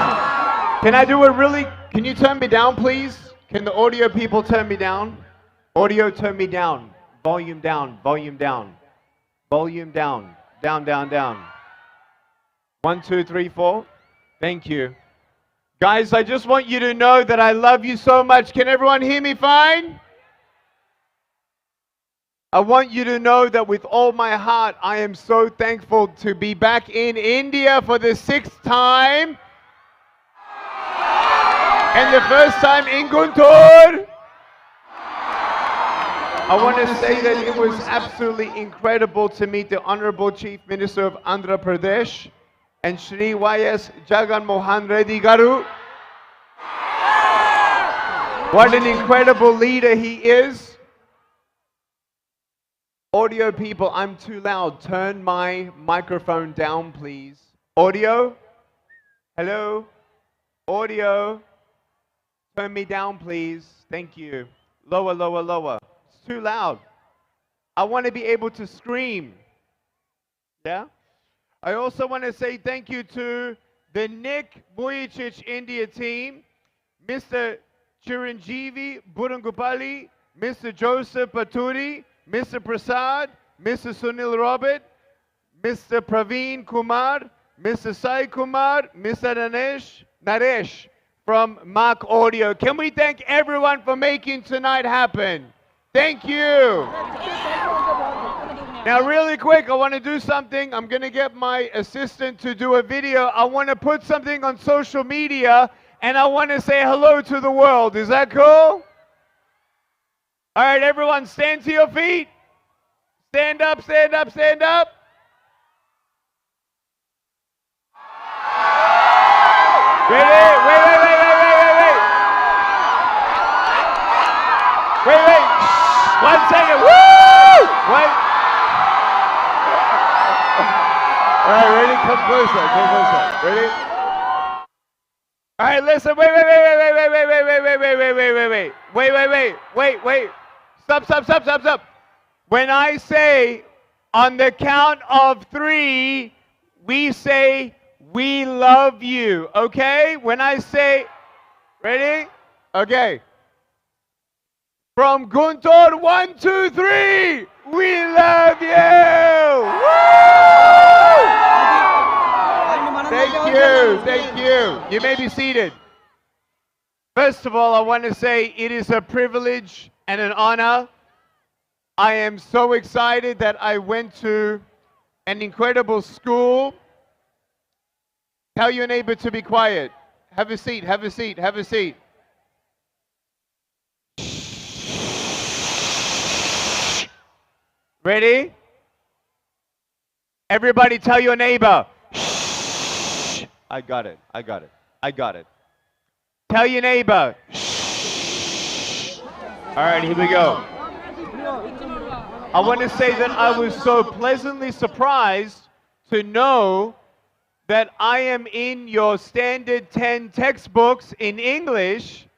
Speaker 13: Can I do it really? Can you turn me down, please? Can the audio people turn me down? Audio, turn me down. Volume down, volume down. Volume down. Down, down, down. 1, 2, 3, 4. Thank you. Guys, I just want you to know that I love you so much. Can everyone hear me fine? I want you to know that with all my heart, I am so thankful to be back in India for the 6th time. And the first time in Guntur. I want to say that it was absolutely incredible to meet the Honorable Chief Minister of Andhra Pradesh and Shri Y.S. Jagan Mohan Reddy Garu. What an incredible leader he is. Audio people, I'm too loud. Turn my microphone down, please. Audio? Hello? Audio? Turn me down, please. Thank you. Lower, lower, lower. It's too loud. I want to be able to scream. Yeah? I also want to say thank you to the Nick Vujicic India team, Mr. Chiranjeevi Burangupalli, Mr. Joseph Paturi, Mr. Prasad, Mr. Sunil Robert, Mr. Praveen Kumar, Mr. Sai Kumar, Mr. Naresh from Mark Audio. Can we thank everyone for making tonight happen? Thank you. Now, really quick, I want to do something. I'm going to get my assistant to do a video. I want to put something on social media, and I want to say hello to the world. Is that cool? All right, everyone, stand to your feet. Stand up, stand up, stand up. All right, ready? Come closer. Come closer. Ready? All right, listen. Wait. Stop. When I say on the count of 3, we say we love you. Okay? When I say, ready? Okay. From Guntur, 1, 2, 3. We love you. Woo! Thank you. You may be seated. First of all, I want to say it is a privilege and an honor. I am so excited that I went to an incredible school. Tell your neighbor to be quiet. Have a seat. Ready? Everybody tell your neighbor. I got it. Tell your neighbor. All right, here we go. I want to say that I was so pleasantly surprised to know that I am in your standard 10 textbooks in English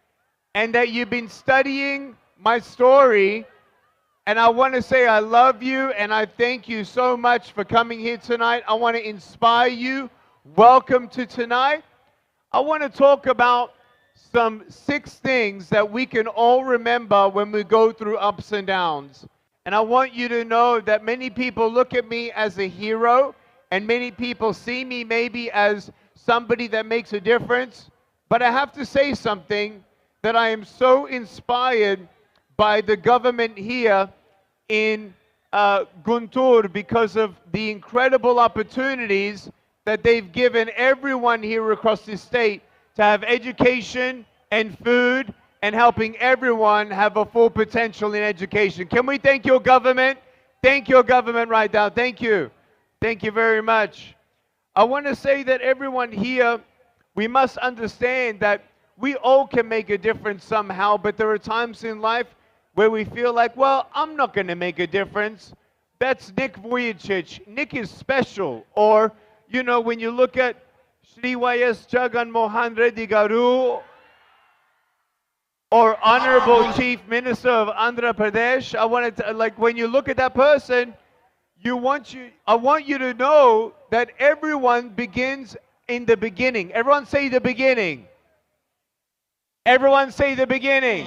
Speaker 13: and that you've been studying my story. And I want to say I love you and I thank you so much for coming here tonight. I want to inspire you. Welcome to tonight. I want to talk about some 6 things that we can all remember when we go through ups and downs. And I want you to know that many people look at me as a hero and many people see me maybe as somebody that makes a difference. But I have to say something, that I am so inspired by the government here in Guntur because of the incredible opportunities that they've given everyone here across this state to have education and food and helping everyone have a full potential in education. Can we thank your government? Thank your government right now. Thank you. Thank you very much. I want to say that everyone here, we must understand that we all can make a difference somehow, but there are times in life where we feel like, well, I'm not going to make a difference. That's Nick Vujicic. Nick is special. Or, you know, when you look at Shri Y.S. Jagan Mohan Reddy Garu, or Honorable Chief Minister of Andhra Pradesh, I wanted to, like, when you look at that person, I want you to know that everyone begins in the beginning. Everyone say the beginning. Everyone say the beginning.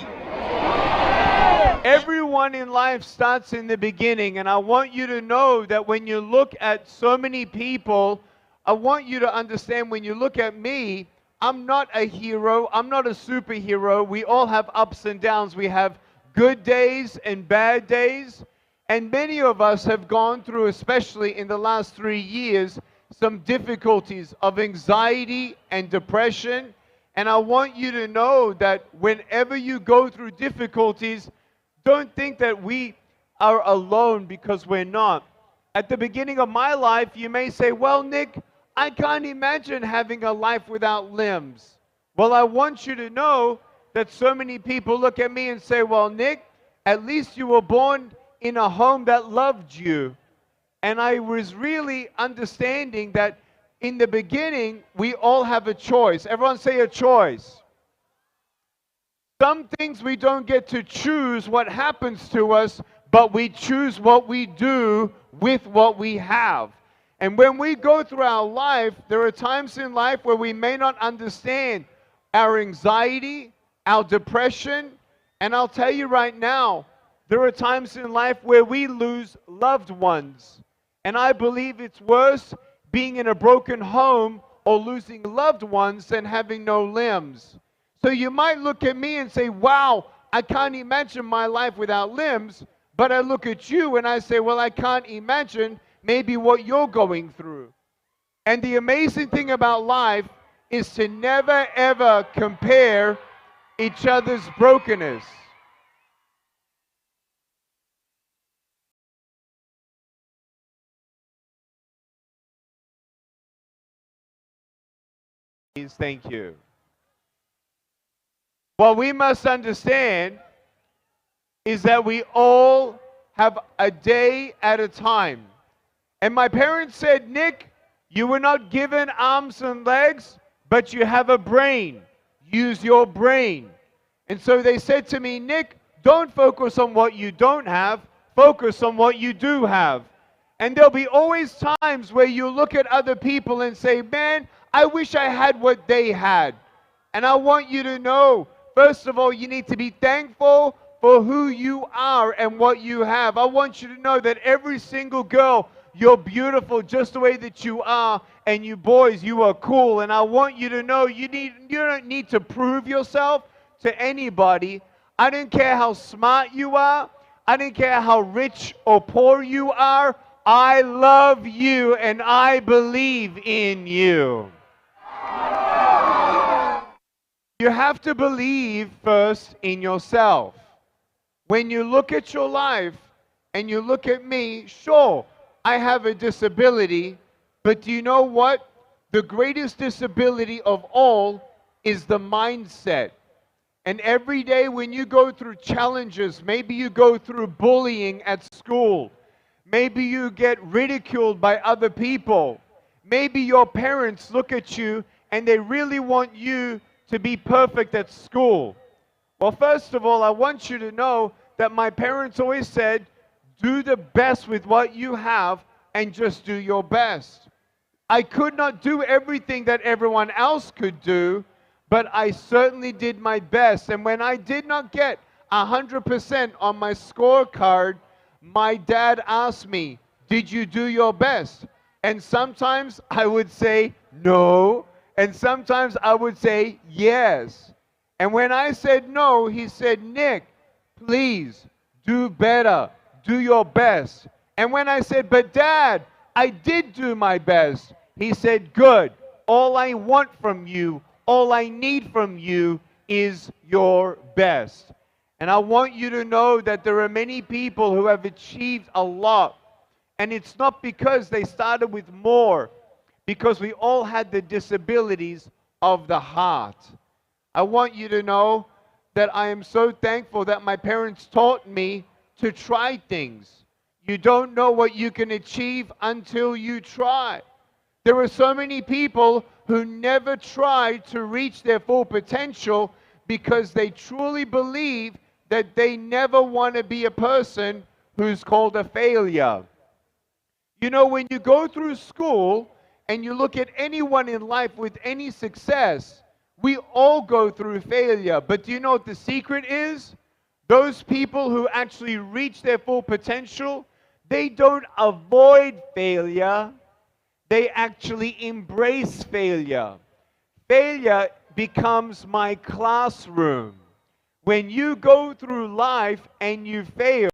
Speaker 13: Everyone in life starts in the beginning, and I want you to know that when you look at so many people, I want you to understand when you look at me, I'm not a hero, I'm not a superhero. We all have ups and downs. We have good days and bad days, and many of us have gone through, especially in the last 3 years, some difficulties of anxiety and depression. And I want you to know that whenever you go through difficulties, don't think that we are alone, because we're not. At the beginning of my life, you may say, well, Nick, I can't imagine having a life without limbs. Well, I want you to know that so many people look at me and say, well, Nick, at least you were born in a home that loved you. And I was really understanding that in the beginning, we all have a choice. Everyone say a choice. Some things we don't get to choose what happens to us, but we choose what we do with what we have. And when we go through our life, there are times in life where we may not understand our anxiety, our depression. And I'll tell you right now, there are times in life where we lose loved ones. And I believe it's worse being in a broken home or losing loved ones than having no limbs. So you might look at me and say, wow, I can't imagine my life without limbs. But I look at you and I say, well, I can't imagine maybe what you're going through. And the amazing thing about life is to never, ever compare each other's brokenness. Please, thank you. What we must understand is that we all have a day at a time. And my parents said, Nick, You were not given arms and legs, but you have a brain. Use your brain. And so they said to me, Nick, don't focus on what you don't have, focus on what you do have. And there'll be always times where you look at other people and say, man, I wish I had what they had. And I want you to know, first of all, you need to be thankful for who you are and what you have. I want you to know that every single girl, you're beautiful just the way that you are, and you boys, you are cool. And I want you to know you don't need to prove yourself to anybody. I don't care how smart you are. I don't care how rich or poor you are. I love you and I believe in you. You have to believe first in yourself. When you look at your life and you look at me, sure, I have a disability, but do you know what? The greatest disability of all is the mindset. And every day when you go through challenges, maybe you go through bullying at school, maybe you get ridiculed by other people, maybe your parents look at you and they really want you to be perfect at school. Well, first of all, I want you to know that my parents always said, do the best with what you have and just do your best. I could not do everything that everyone else could do, but I certainly did my best. And when I did not get 100% on my scorecard, my dad asked me, did you do your best? And sometimes I would say no, and sometimes I would say yes. And when I said no, he said, Nick, please do better, do your best. And when I said, but Dad, I did do my best, he said, good. All I want from you, all I need from you is your best. And I want you to know that there are many people who have achieved a lot. And it's not because they started with more, because we all had the disabilities of the heart. I want you to know that I am so thankful that my parents taught me to try things. You don't know what you can achieve until you try. There are so many people who never try to reach their full potential because they truly believe that they never want to be a person who's called a failure. You know, when you go through school and you look at anyone in life with any success, we all go through failure. But do you know what the secret is? Those people who actually reach their full potential, they don't avoid failure. They actually embrace failure. Failure becomes my classroom. When you go through life and you fail,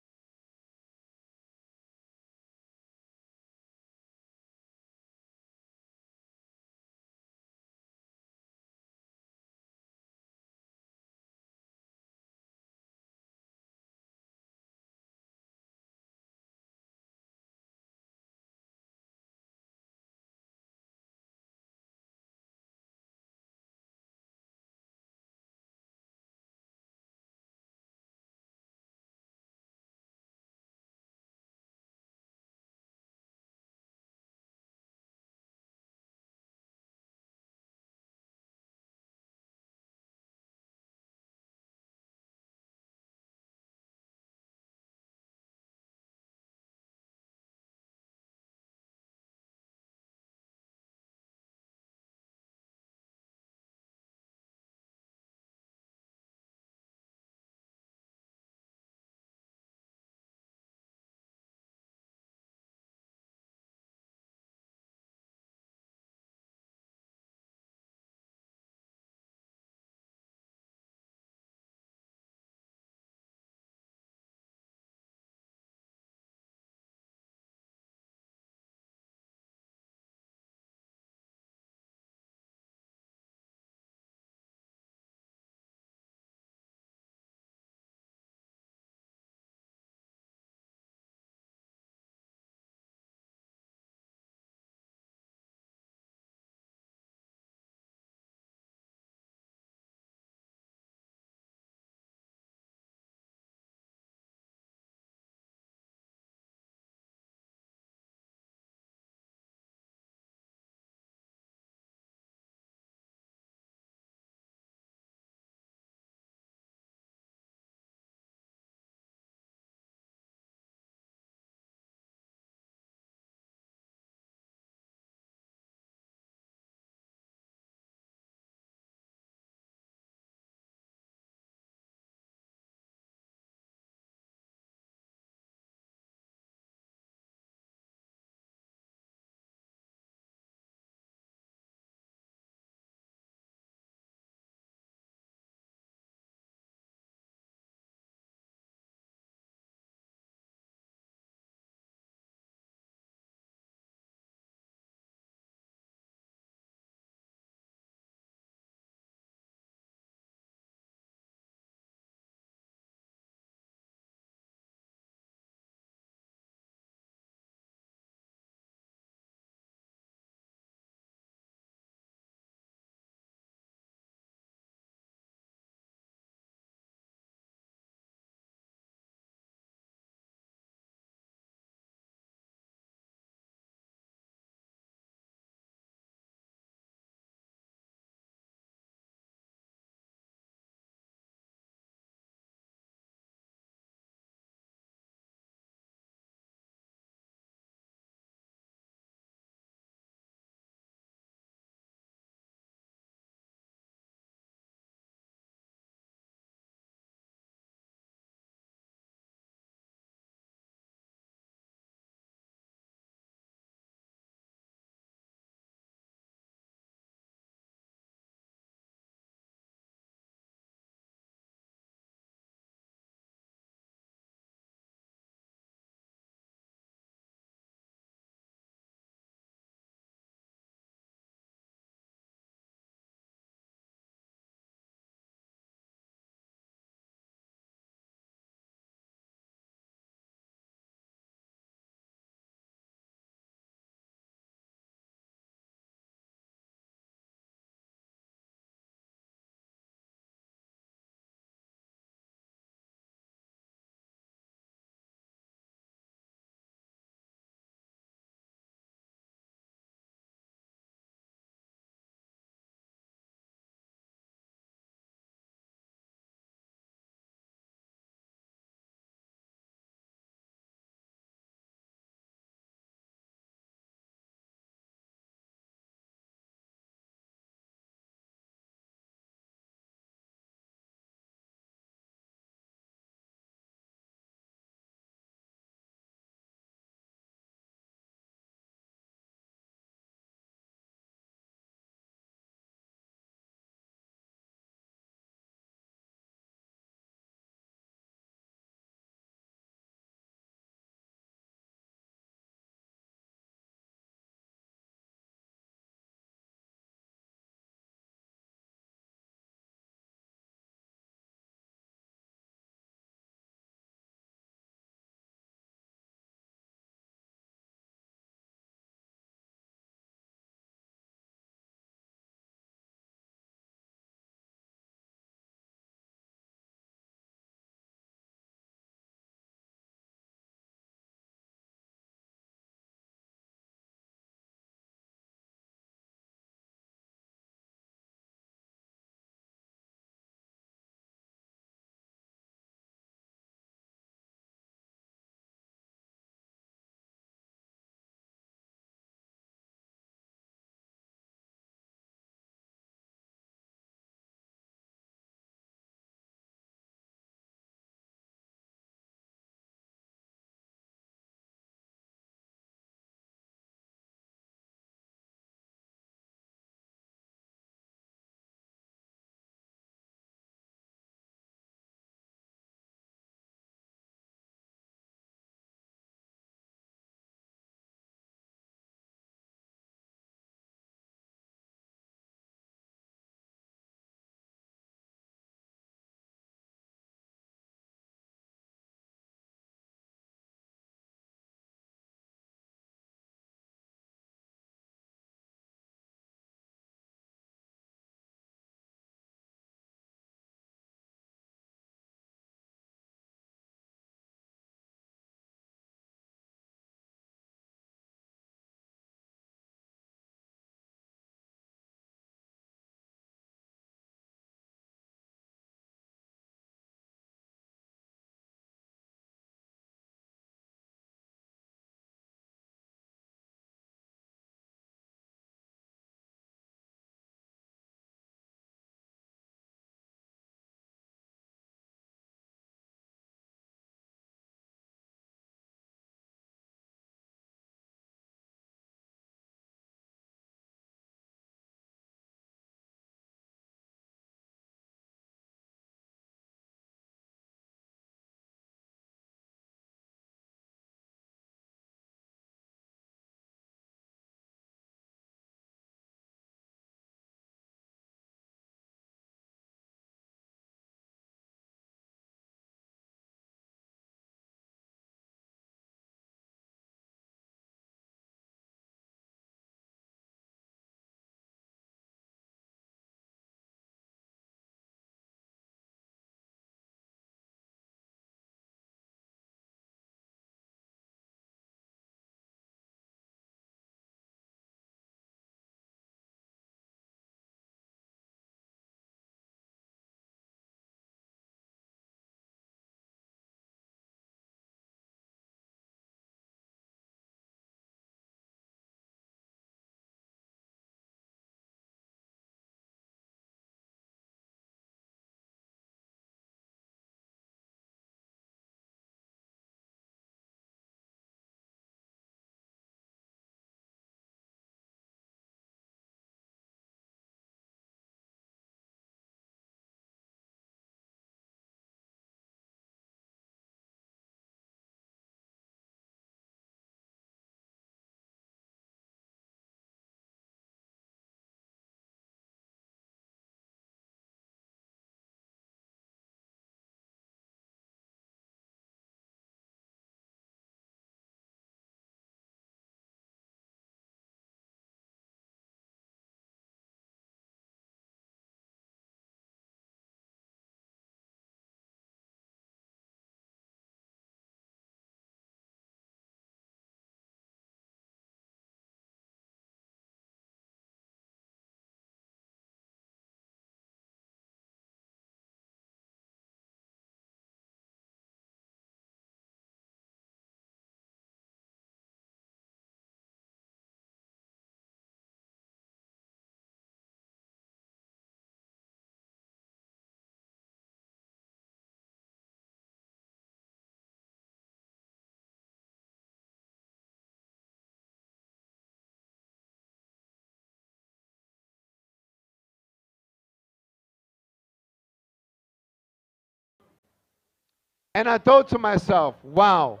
Speaker 13: And I thought to myself, wow,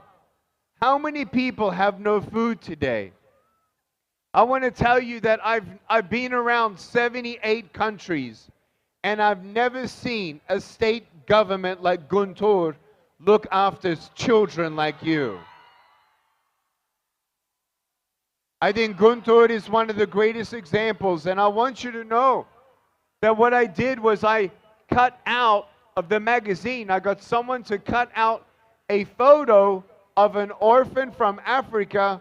Speaker 13: how many people have no food today? I want to tell you that I've been around 78 countries, and I've never seen a state government like Guntur look after children like you. I think Guntur is one of the greatest examples, and I want you to know that what I did was I cut out of the magazine, I got someone to cut out a photo of an orphan from Africa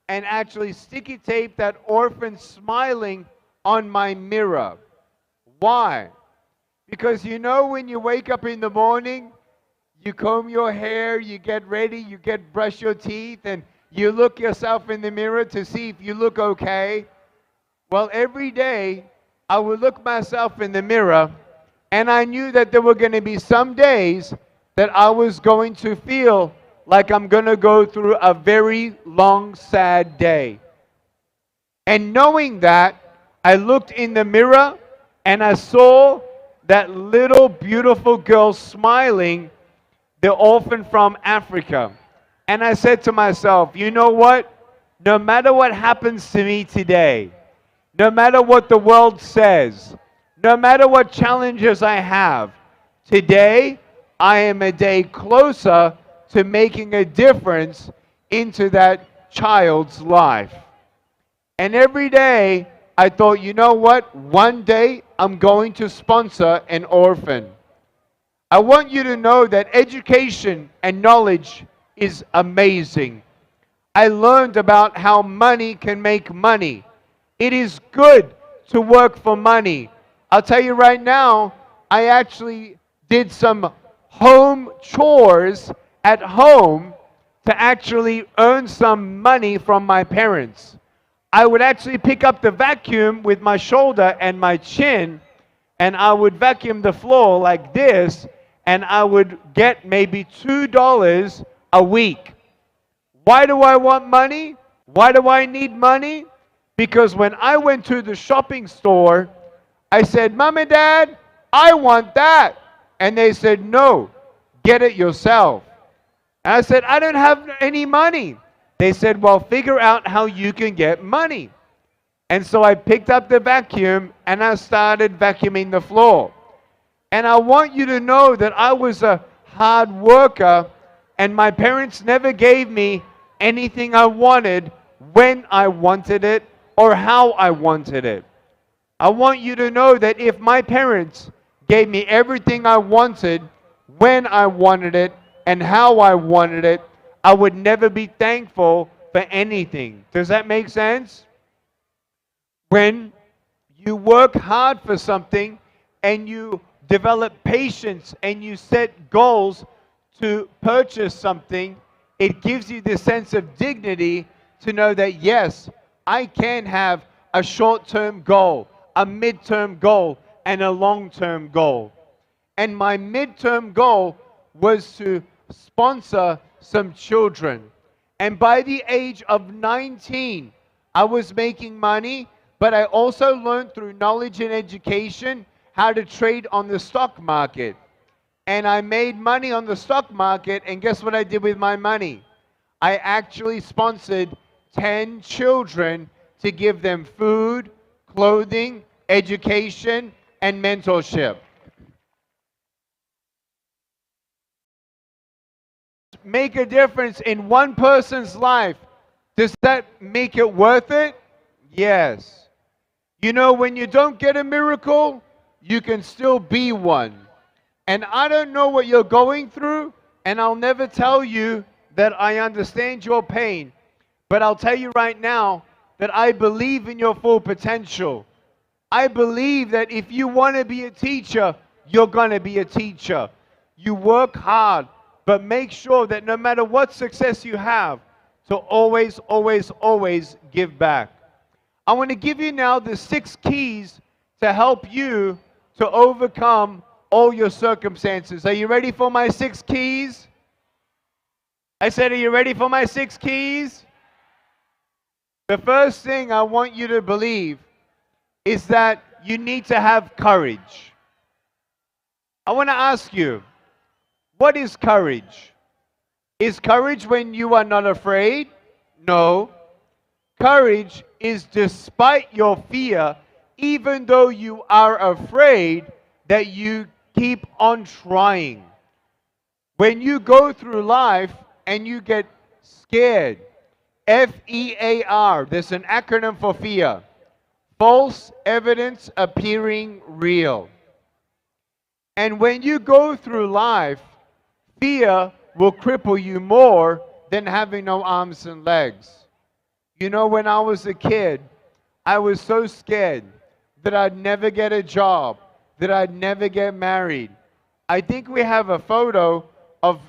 Speaker 13: and actually sticky tape that orphan smiling on my mirror. Why? Because you know when you wake up in the morning, you comb your hair, you get ready, you brush your teeth, and you look yourself in the mirror to see if you look okay. Well, every day I would look myself in the mirror, and I knew that there were going to be some days that I was going to feel like I'm going to go through a very long, sad day. And knowing that, I looked in the mirror and I saw that little beautiful girl smiling, the orphan from Africa. And I said to myself, you know what? No matter what happens to me today, no matter what the world says, no matter what challenges I have, today I am a day closer to making a difference into that child's life. And every day I thought, you know what? One day I'm going to sponsor an orphan. I want you to know that education and knowledge is amazing. I learned about how money can make money. It is good to work for money. I'll tell you right now, I actually did some home chores at home to actually earn some money from my parents. I would actually pick up the vacuum with my shoulder and my chin, and I would vacuum the floor like this, and I would get maybe $2 a week. Why do I want money? Why do I need money? Because when I went to the shopping store, I said, Mom and Dad, I want that. And they said, no, get it yourself. And I said, I don't have any money. They said, well, figure out how you can get money. And so I picked up the vacuum and I started vacuuming the floor. And I want you to know that I was a hard worker, and my parents never gave me anything I wanted when I wanted it or how I wanted it. I want you to know that if my parents gave me everything I wanted when I wanted it and how I wanted it, I would never be thankful for anything. Does that make sense? When you work hard for something and you develop patience and you set goals to purchase something, it gives you this sense of dignity to know that, yes, I can have a short-term goal, a mid-term goal, and a long-term goal. And my mid-term goal was to sponsor some children. And by the age of 19, I was making money, but I also learned through knowledge and education how to trade on the stock market. And I made money on the stock market, and guess what I did with my money? I actually sponsored 10 children to give them food, clothing, education, and mentorship. Make a difference in one person's life. Does that make it worth it? Yes. You know, when you don't get a miracle, you can still be one. And I don't know what you're going through, and I'll never tell you that I understand your pain. But I'll tell you right now that I believe in your full potential. I believe that if you want to be a teacher, you're going to be a teacher. You work hard, but make sure that no matter what success you have, to always, always, always give back. I want to give you now the 6 keys to help you to overcome all your circumstances. Are you ready for my 6 keys? I said, are you ready for my 6 keys? The first thing I want you to believe is that you need to have courage. I want to ask you, What is courage? Is courage when you are not afraid? No. Courage is despite your fear, even though you are afraid, that you keep on trying. When you go through life and you get scared, FEAR, there's an acronym for fear. False evidence appearing real. And when you go through life, fear will cripple you more than having no arms and legs. You know, when I was a kid, I was so scared that I'd never get a job, that I'd never get married. I think we have a photo of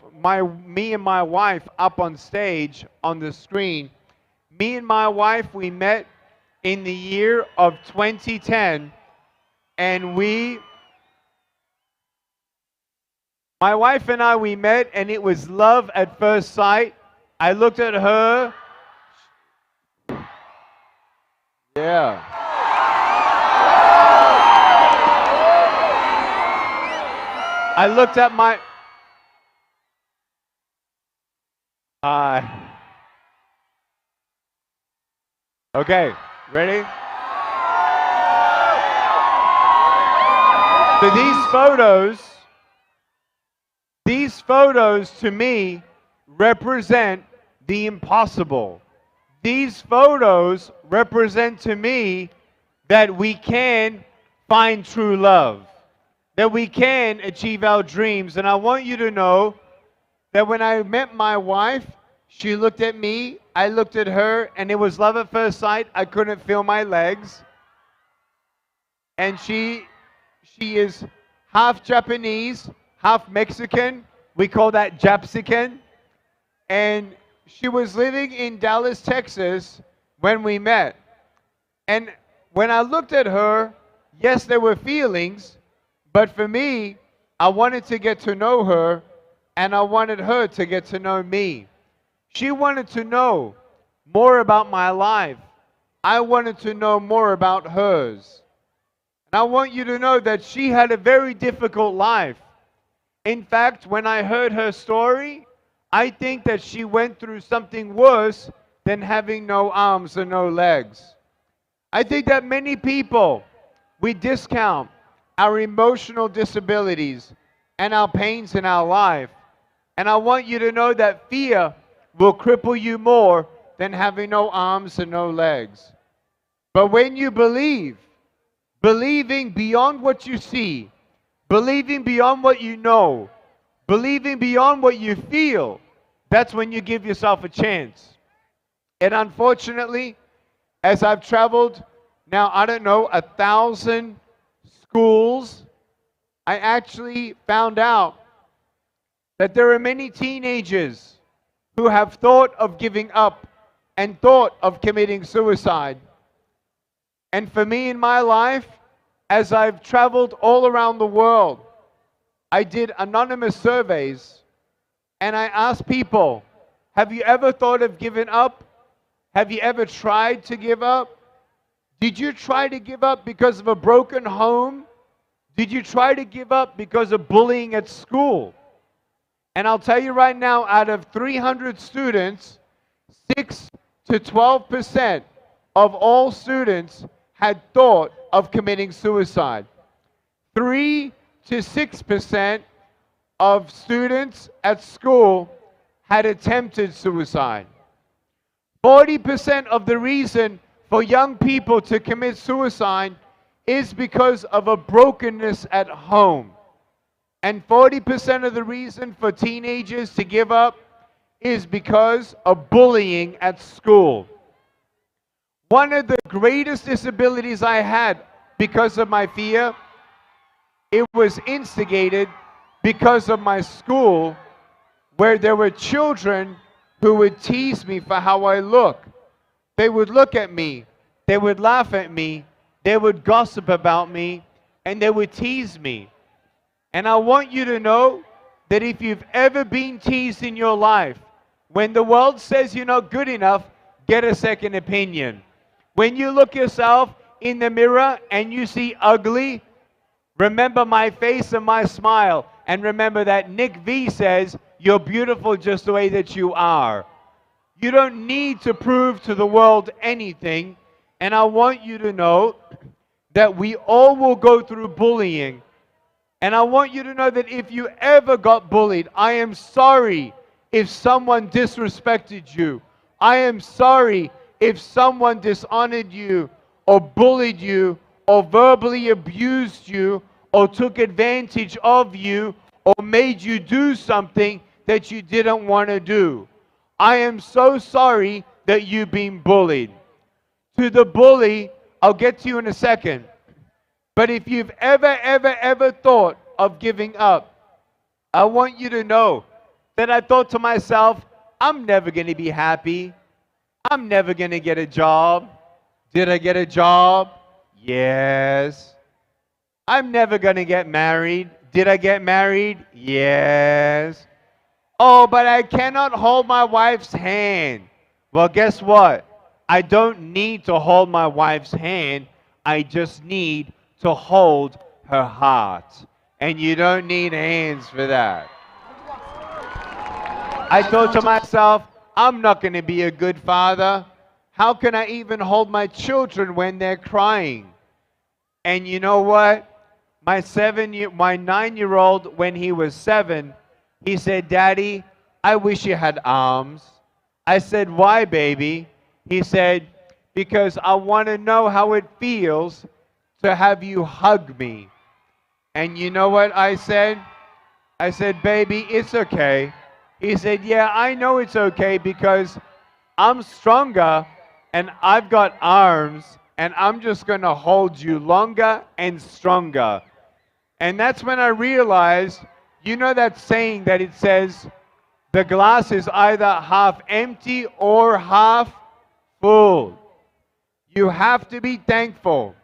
Speaker 13: me and my wife up on stage on the screen. Me and my wife, we met in the year of 2010, and my wife and I, we met, and it was love at first sight. I looked at her. Yeah. I looked at my... Okay, ready? So these photos to me represent the impossible. These photos represent to me that we can find true love, that we can achieve our dreams. And I want you to know that when I met my wife, she looked at me, I looked at her, and it was love at first sight. I couldn't feel my legs. And she is half Japanese, half Mexican. We call that Japsican. And she was living in Dallas, Texas when we met. And when I looked at her, yes, there were feelings, but for me, I wanted to get to know her, and I wanted her to get to know me. She wanted to know more about my life. I wanted to know more about hers. And I want you to know that she had a very difficult life. In fact, when I heard her story, I think that she went through something worse than having no arms or no legs. I think that many people, we discount our emotional disabilities and our pains in our life. And I want you to know that fear will cripple you more than having no arms and no legs. But when you believe, believing beyond what you see, believing beyond what you know, believing beyond what you feel, that's when you give yourself a chance. And unfortunately, as I've traveled now, I don't know, 1,000 schools, I actually found out that there are many teenagers who have thought of giving up and thought of committing suicide. And for me in my life, as I've traveled all around the world, I did anonymous surveys, and I asked people, have you ever thought of giving up? Have you ever tried to give up? Did you try to give up because of a broken home? Did you try to give up because of bullying at school? And I'll tell you right now, out of 300 students, 6 to 12% of all students had thought of committing suicide. 3 to 6% of students at school had attempted suicide. 40% of the reason for young people to commit suicide is because of a brokenness at home. And 40% of the reason for teenagers to give up is because of bullying at school. One of the greatest disabilities I had because of my fear, it was instigated because of my school, where there were children who would tease me for how I look. They would look at me, they would laugh at me, they would gossip about me, and they would tease me. And I want you to know that if you've ever been teased in your life, when the world says you're not good enough, get a second opinion. When you look yourself in the mirror and you see ugly, remember my face and my smile And remember that Nick V says, you're beautiful just the way that you are. You don't need to prove to the world anything. And I want you to know that we all will go through bullying. And I want you to know that if you ever got bullied, I am sorry if someone disrespected you. I am sorry if someone dishonored you or bullied you or verbally abused you or took advantage of you or made you do something that you didn't want to do. I am so sorry that you've been bullied. To the bully, I'll get to you in a second. But if you've ever thought of giving up, I want you to know that I thought to myself, I'm never going to be happy. I'm never going to get a job. Did I get a job? Yes. I'm never going to get married. Did I get married? Yes. Oh, but I cannot hold my wife's hand. Well, guess what? I don't need to hold my wife's hand. I just need to hold her heart. And you don't need hands for that. I thought to myself, I'm not going to be a good father. How can I even hold my children when they're crying? And you know what? My 9-year-old, when he was 7, he said, Daddy, I wish you had arms. I said, why, baby? He said, because I want to know how it feels to have you hug me. And you know what I said? I said, baby, it's okay. He said, yeah, I know it's okay because I'm stronger and I've got arms and I'm just going to hold you longer and stronger. And that's when I realized, you know that saying that it says, the glass is either half empty or half full. You have to be thankful.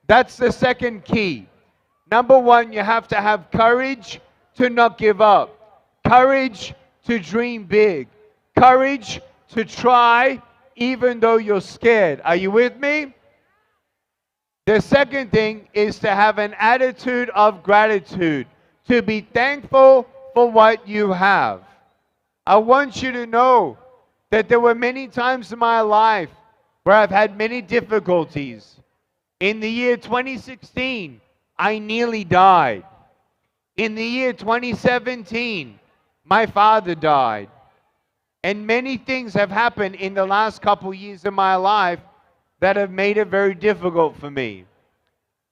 Speaker 13: That's the second key. Number one, you have to have courage to not give up. Courage to dream big. Courage to try even though you're scared. Are you with me? The second thing is to have an attitude of gratitude. To be thankful for what you have. I want you to know that there were many times in my life where I've had many difficulties. In the year 2016, I nearly died. In the year 2017, my father died. And many things have happened in the last couple years of my life that have made it very difficult for me.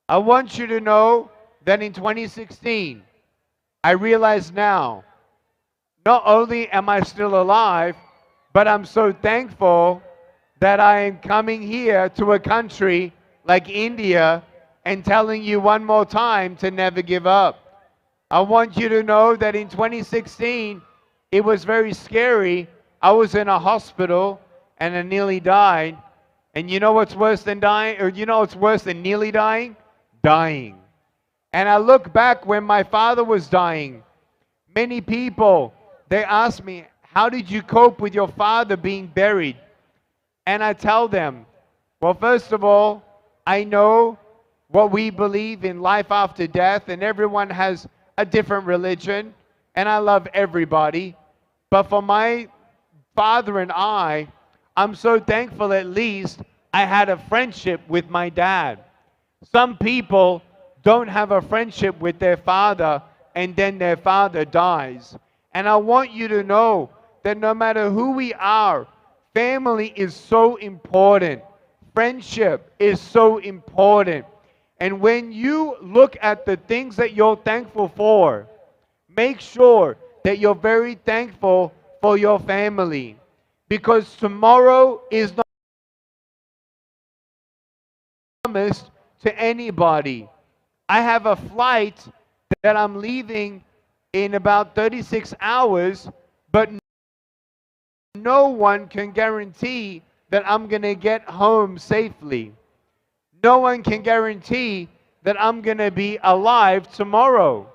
Speaker 13: I want you to know that in 2016, I realize now, not only am I still alive, but I'm so thankful that I am coming here to a country like India and telling you one more time to never give up. I want you to know that in 2016, it was very scary. I was in a hospital and I nearly died. And you know what's worse than dying? Or you know what's worse than nearly dying? Dying. And I look back when my father was dying. Many people, they ask me, how did you cope with your father being buried? And I tell them, well, first of all, I know what we believe in life after death, and everyone has a different religion, and I love everybody. But for my father and I'm so thankful at least I had a friendship with my dad. Some people don't have a friendship with their father, and then their father dies. And I want you to know that no matter who we are, family is so important. Friendship is so important. And when you look at the things that you're thankful for, make sure that you're very thankful for your family. Because tomorrow is not promised to anybody. I have a flight that I'm leaving in about 36 hours, but no one can guarantee that I'm going to get home safely. No one can guarantee that I'm going to be alive tomorrow.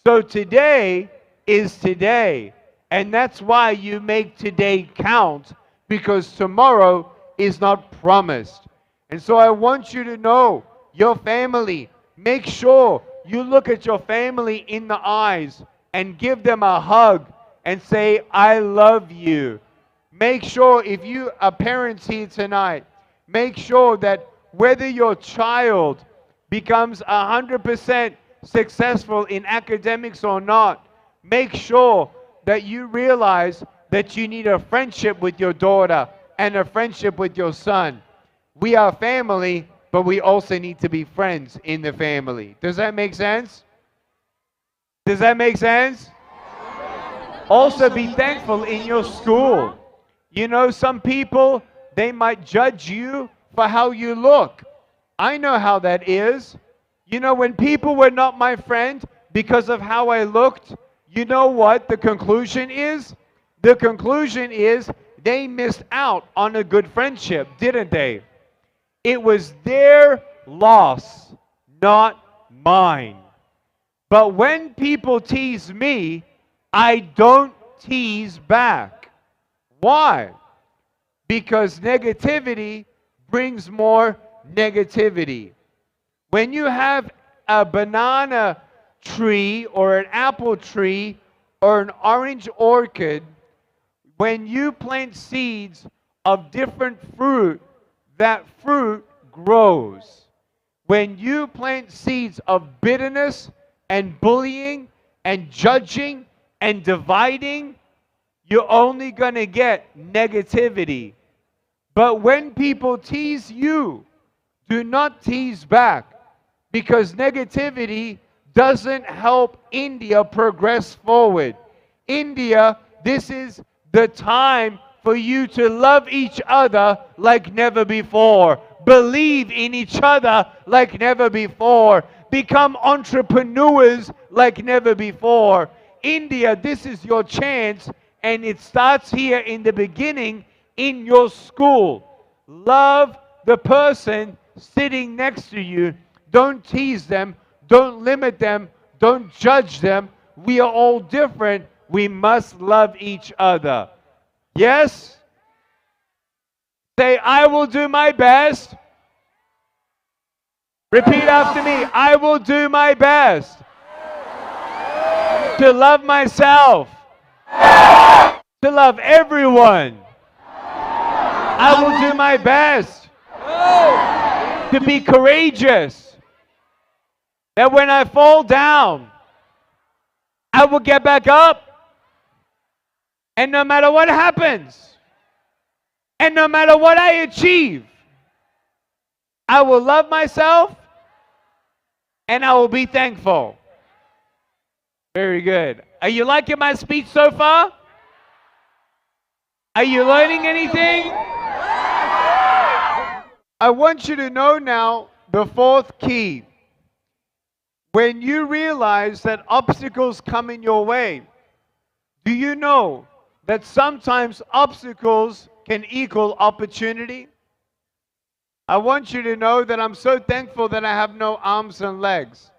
Speaker 13: So today is today. And that's why you make today count, because tomorrow is not promised. And so I want you to know, your family, make sure you look at your family in the eyes and give them a hug and say, I love you. Make sure, if you are parents here tonight, make sure that whether your child becomes 100% successful in academics or not, make sure that you realize that you need a friendship with your daughter and a friendship with your son. We are family, but we also need to be friends in the family. Does that make sense? Does that make sense? Also be thankful in your school. You know, some people, they might judge you for how you look. I know how that is. You know, when people were not my friend because of how I looked, you know what the conclusion is? The conclusion is they missed out on a good friendship, didn't they? It was their loss, not mine. But when people tease me, I don't tease back. Why? Because negativity brings more negativity. When you have a banana tree or an apple tree or an orange orchid, when you plant seeds of different fruit, that fruit grows. When you plant seeds of bitterness and bullying and judging and dividing, you're only going to get negativity. But when people tease you, do not tease back, because negativity doesn't help India progress forward. India, this is the time for you to love each other like never before. Believe in each other like never before. Become entrepreneurs like never before. India, this is your chance, and it starts here in the beginning in your school. Love the person sitting next to you. Don't tease them. Don't limit them. Don't judge them. We are all different. We must love each other. Yes? Say, I will do my best. Repeat after me. I will do my best to love myself, to love everyone. I will do my best to be courageous, that when I fall down, I will get back up. And no matter what happens, and no matter what I achieve, I will love myself and I will be thankful. Very good. Are you liking my speech so far? Are you learning anything? I want you to know now the fourth key. When you realize that obstacles come in your way, do you know that sometimes obstacles can equal opportunity? I want you to know that I'm so thankful that I have no arms and legs.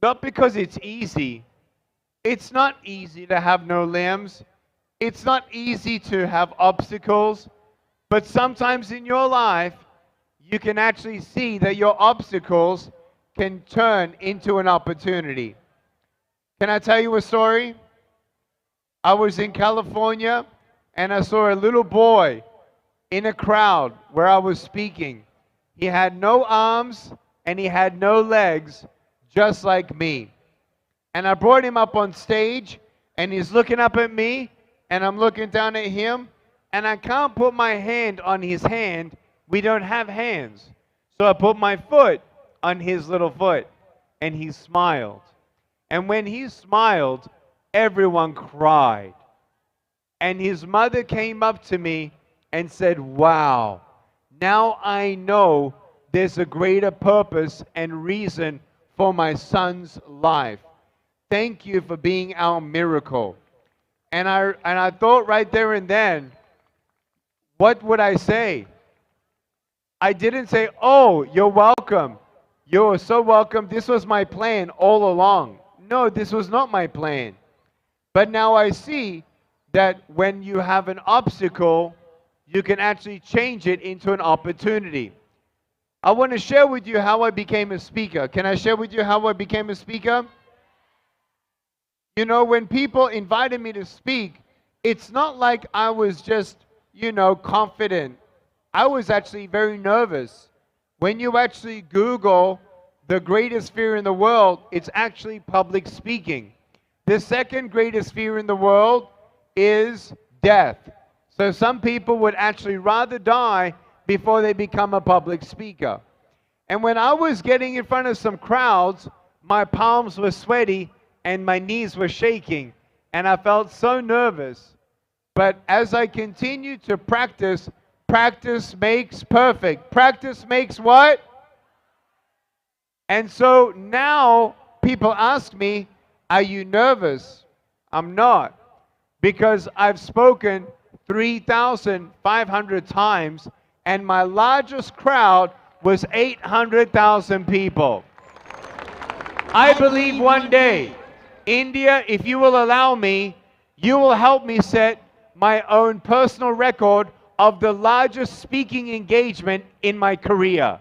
Speaker 13: Not because it's easy. It's not easy to have no limbs. It's not easy to have obstacles. But sometimes in your life, you can actually see that your obstacles can turn into an opportunity. Can I tell you a story? I was in California and I saw a little boy in a crowd where I was speaking. He had no arms and he had no legs, just like me. And I brought him up on stage and he's looking up at me and I'm looking down at him and I can't put my hand on his hand. We don't have hands. So I put my foot on his little foot and he smiled. And when he smiled, everyone cried. And his mother came up to me and said, wow, now I know there's a greater purpose and reason for my son's life. Thank you for being our miracle. And I thought right there and then, what would I say? I didn't say, oh, you're welcome. You're so welcome. This was my plan all along. No, this was not my plan. But now I see that when you have an obstacle, you can actually change it into an opportunity. I want to share with you how I became a speaker. Can I share with you how I became a speaker? You know, when people invited me to speak, it's not like I was just, you know, confident. I was actually very nervous. When you actually Google the greatest fear in the world, it's actually public speaking. The second greatest fear in the world is death. So some people would actually rather die before they become a public speaker. And when I was getting in front of some crowds, my palms were sweaty and my knees were shaking, and I felt so nervous. But as I continued to practice, practice makes perfect. Practice makes what? And so now people ask me, are you nervous? I'm not, because I've spoken 3,500 times, and my largest crowd was 800,000 people. I believe one day, India, if you will allow me, you will help me set my own personal record of the largest speaking engagement in my career.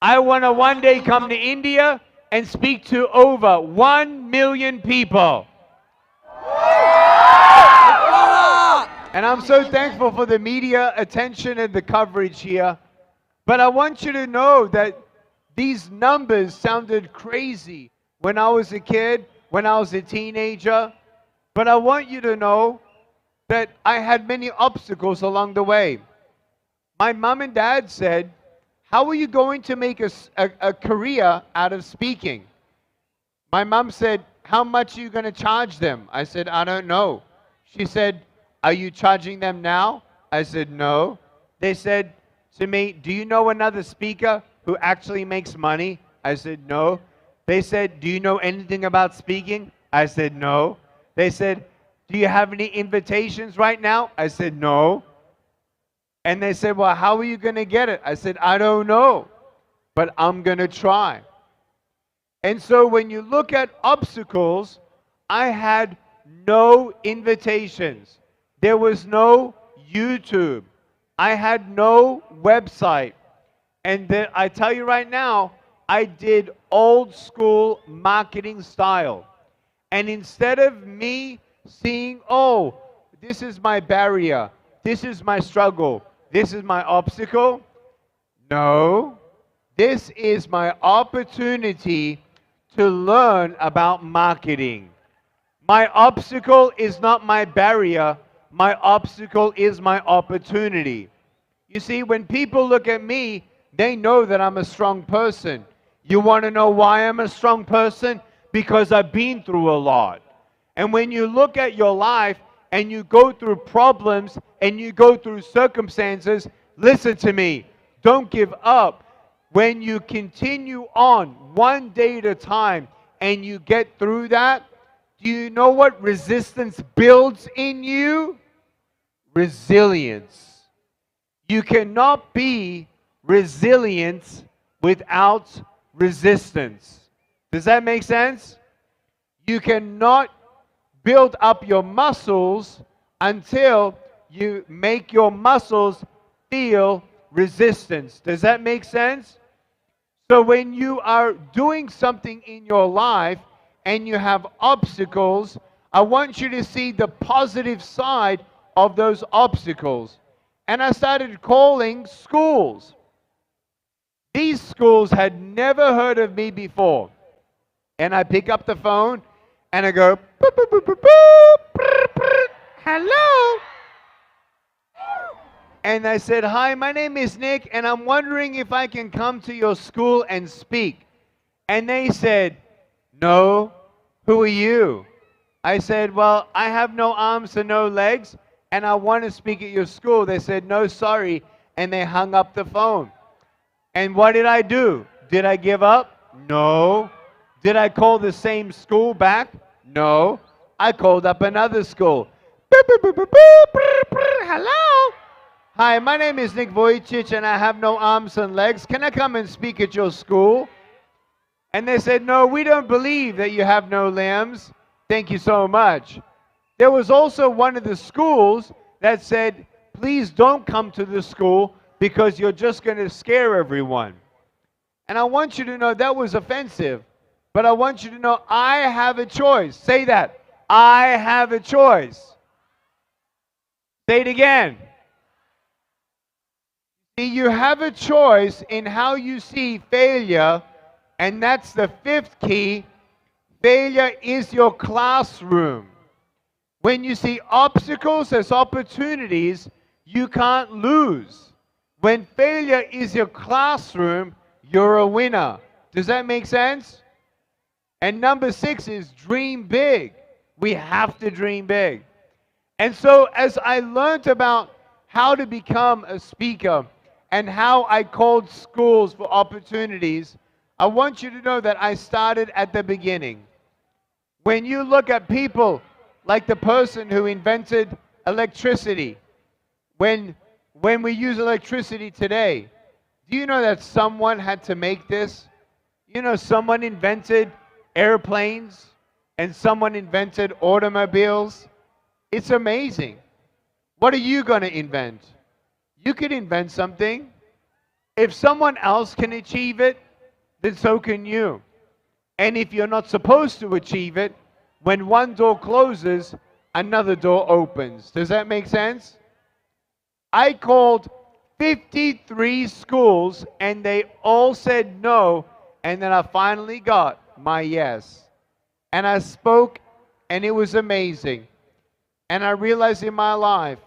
Speaker 13: I want to one day come to India and speak to over 1 million people. And I'm so thankful for the media attention and the coverage here. But I want you to know that these numbers sounded crazy when I was a kid, when I was a teenager. But I want you to know that I had many obstacles along the way. My mom and dad said, how are you going to make a career out of speaking? My mom said, how much are you going to charge them? I said, I don't know. She said, are you charging them now? I said, no. They said to me, do you know another speaker who actually makes money? I said, no. They said, do you know anything about speaking? I said, no. They said, do you have any invitations right now? I said, no. And they said, well, how are you going to get it? I said, I don't know, but I'm going to try. And so when you look at obstacles, I had no invitations. There was no YouTube. I had no website. And then I tell you right now, I did old school marketing style. And instead of me seeing, oh, this is my barrier, this is my struggle, this is my obstacle, no, this is my opportunity to learn about marketing. My obstacle is not my barrier, my obstacle is my opportunity. You see, when people look at me, they know that I'm a strong person. You want to know why I'm a strong person? Because I've been through a lot. And when you look at your life and you go through problems and you go through circumstances, listen to me, don't give up. When you continue on one day at a time and you get through that, do you know what resistance builds in you? Resilience. You cannot be resilient without resistance. Does that make sense? You cannot build up your muscles until you make your muscles feel resistance. Does that make sense? So when you are doing something in your life and you have obstacles, I want you to see the positive side of those obstacles. And I started calling schools. These schools had never heard of me before. And I pick up the phone and I go, boop, boop, boop, boop, boop, brr, brr, hello. And I said, hi, my name is Nick, and I'm wondering if I can come to your school and speak. And they said, no, who are you? I said, well, I have no arms and no legs, and I want to speak at your school. They said, no, sorry, and they hung up the phone. And what did I do? Did I give up? No. Did I call the same school back? No. I called up another school. Boop, boop, boop, boop, boop, brr, brr, hello. Hi, my name is Nick Vujicic, and I have no arms and legs. Can I come and speak at your school? And they said, no, we don't believe that you have no limbs. Thank you so much. There was also one of the schools that said, please don't come to the school because you're just going to scare everyone. And I want you to know that was offensive. But I want you to know I have a choice. Say that. I have a choice. Say it again. See, you have a choice in how you see failure, and that's the fifth key. Failure is your classroom. When you see obstacles as opportunities, you can't lose. When failure is your classroom, you're a winner. Does that make sense? And number 6 is dream big. We have to dream big. And so as I learned about how to become a speaker and how I called schools for opportunities, I want you to know that I started at the beginning. When you look at people like the person who invented electricity, when we use electricity today, do you know that someone had to make this? You know, someone invented airplanes and someone invented automobiles. It's amazing. What are you going to invent? You could invent something. If someone else can achieve it, then so can you. And if you're not supposed to achieve it, when one door closes, another door opens. Does that make sense? I called 53 schools and they all said no, and then I finally got my yes. And I spoke and it was amazing. And I realized in my life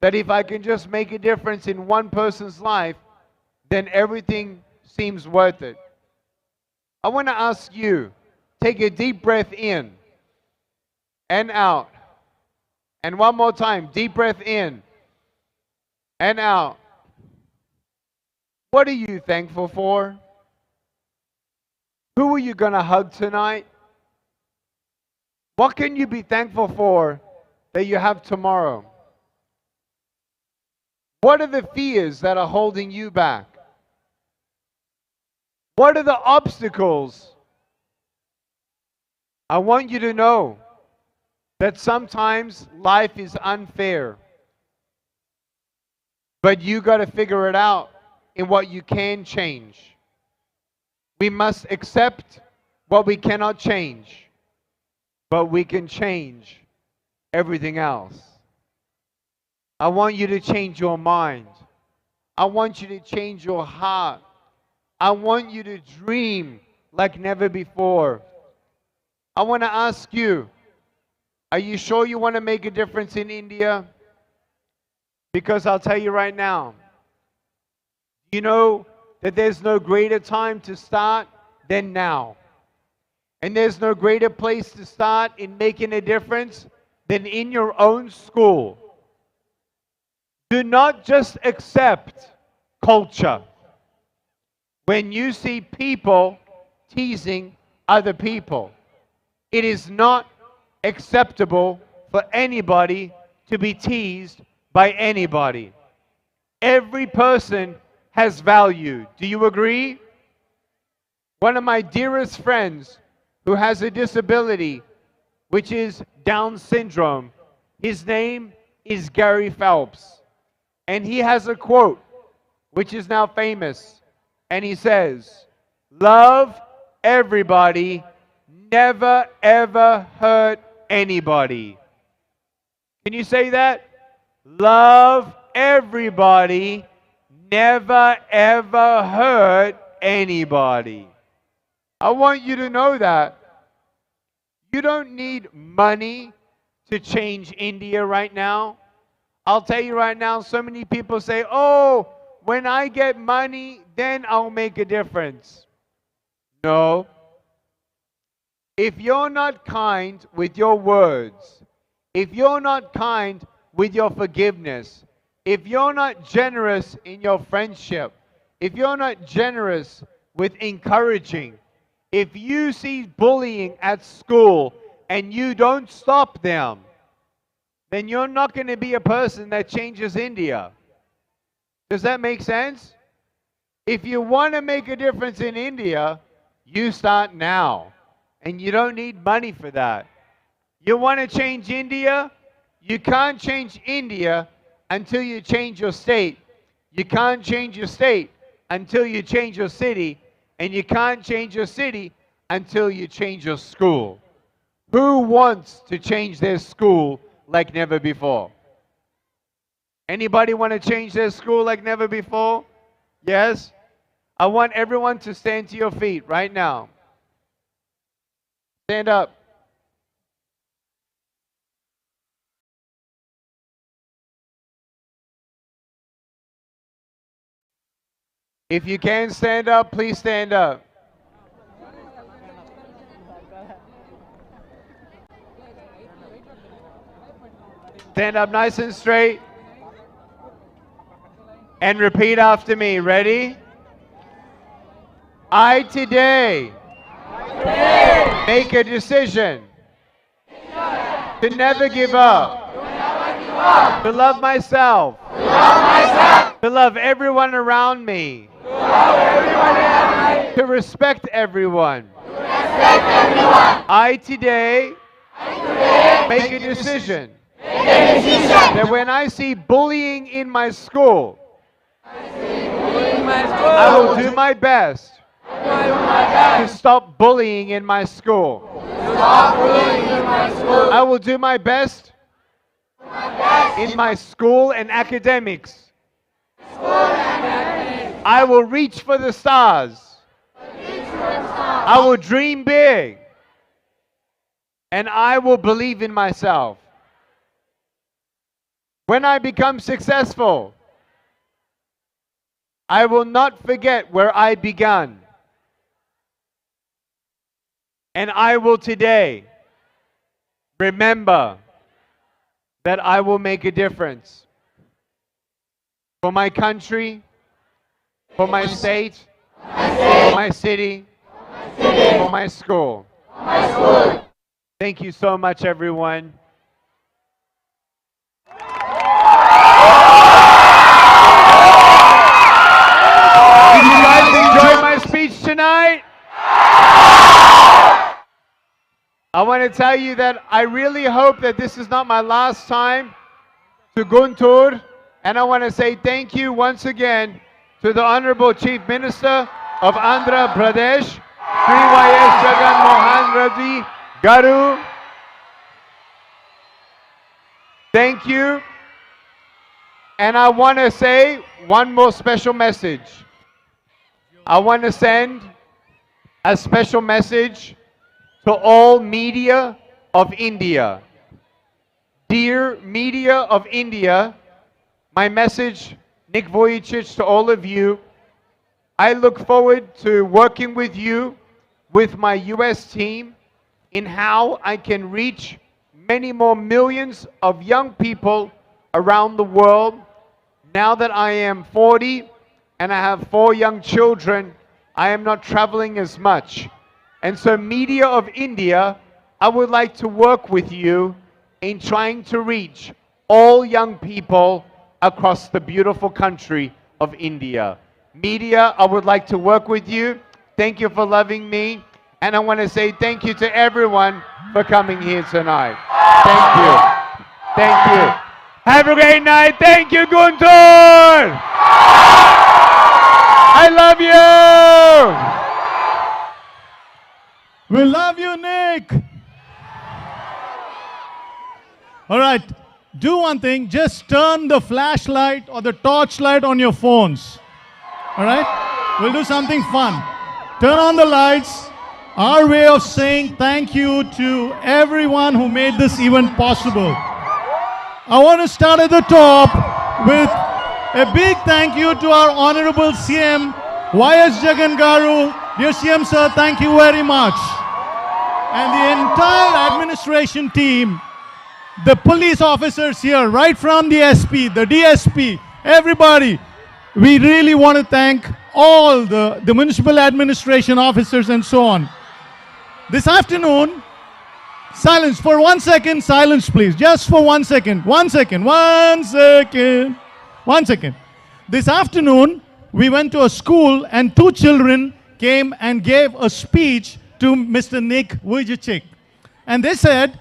Speaker 13: that if I can just make a difference in one person's life, then everything seems worth it. I want to ask you, take a deep breath in and out. And one more time, deep breath in and out. What are you thankful for? Who are you going to hug tonight? What can you be thankful for that you have tomorrow? What are the fears that are holding you back? What are the obstacles? I want you to know that sometimes life is unfair. But you got to figure it out in what you can change. We must accept what we cannot change, but we can change everything else. I want you to change your mind. I want you to change your heart. I want you to dream like never before. I want to ask you, are you sure you want to make a difference in India? Because I'll tell you right now, you know that there's no greater time to start than now. And there's no greater place to start in making a difference than in your own school. Do not just accept culture. When you see people teasing other people, it is not acceptable for anybody to be teased by anybody. Every person has value. Do you agree? One of my dearest friends who has a disability, which is Down syndrome, his name is Gary Phelps. And he has a quote, which is now famous. And he says, "Love everybody, never ever hurt anybody." Can you say that? Love everybody, never ever hurt anybody. I want you to know that. You don't need money to change India right now. I'll tell you right now, so many people say, "Oh, when I get money, then I'll make a difference." No. If you're not kind with your words, if you're not kind with your forgiveness, if you're not generous in your friendship, if you're not generous with encouraging, if you see bullying at school and you don't stop them, then you're not going to be a person that changes India. Does that make sense? If you want to make a difference in India, you start now. And you don't need money for that. You want to change India? You can't change India until you change your state. You can't change your state until you change your city, and you can't change your city until you change your school. Who wants to change their school like never before? Anybody want to change their school like never before? Yes? I want everyone to stand to your feet right now. Stand up. If you can stand up, please stand up. Stand up nice and straight. And repeat after me. Ready? I today make a decision to never give up, to love myself, to love everyone around me, to respect everyone. I today make a decision that when I see bullying in my school, I will do my best to stop bullying in my school. I will do my best in my school and academics. I will reach for the stars. I will dream big. And I will believe in myself. When I become successful, I will not forget where I began. And I will today remember that I will make a difference for my country, for my state, for my city, for my school. Thank you so much, everyone. Did you guys enjoy my speech tonight? I want to tell you that I really hope that this is not my last time to Guntur, and I want to say thank you once again to the Honorable Chief Minister of Andhra Pradesh, Sri Y.S. Jagan Mohan Reddy Garu. Thank you. And I want to say one more special message. I want to send a special message to all media of India. Dear media of India, my message, Nick Vujicic, to all of you, I look forward to working with you, with my US team, in how I can reach many more millions of young people around the world. Now that I am 40 and I have 4 young children, I am not traveling as much. And so media of India, I would like to work with you in trying to reach all young people across the beautiful country of India. Media, I would like to work with you. Thank you for loving me. And I want to say thank you to everyone for coming here tonight. Thank you. Thank you. Have a great night. Thank you, Guntur. I love you.
Speaker 12: We love you, Nick. All right, do one thing. Just turn the flashlight or the torchlight on your phones. All right? We'll do something fun. Turn on the lights. Our way of saying thank you to everyone who made this event possible. I want to start at the top with a big thank you to our Honorable CM, Y.S. Jagan Garu. Dear CM sir, thank you very much. And the entire administration team, the police officers here, right from the SP, the DSP, everybody. We really want to thank all the municipal administration officers and so on. This afternoon, silence for 1 second, silence please, just for 1 second, 1 second, 1 second, 1 second. This afternoon, we went to a school and 2 children came and gave a speech to Mr. Nick Vujicic. And they said,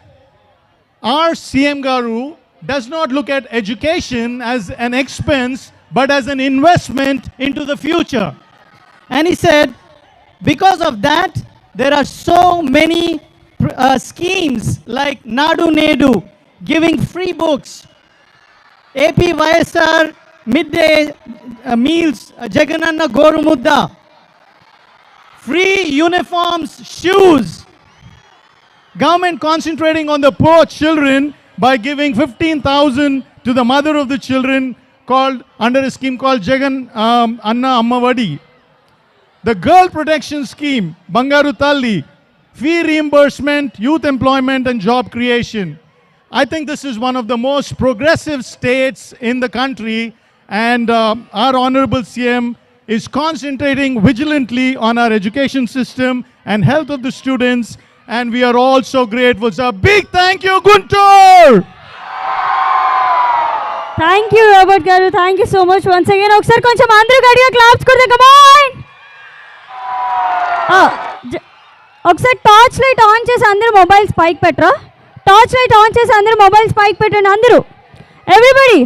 Speaker 12: our CM Garu does not look at education as an expense but as an investment into the future.
Speaker 8: And he said, because of that, there are so many schemes like Nadu Nedu, giving free books, AP YSR midday meals, Jagananna Goru Mudda, free uniforms, shoes.
Speaker 12: Government concentrating on the poor children by giving 15,000 to the mother of the children called under a scheme called Jagan Anna Ammavadi. The girl protection scheme, Bangaru Talli, fee reimbursement, youth employment and job creation. I think this is one of the most progressive states in the country, and our Honorable CM is concentrating vigilantly on our education system and health of the students, and we are all so grateful. So a big thank you, Guntur!
Speaker 5: Thank you, Robert garu. Thank you so much once again. Okkar koncham andru gadiga claps kodde. Come on. Okkar torch light on chesi andru mobiles pike petra. Torch light on chesi andru mobiles pike pettandi andru. Everybody.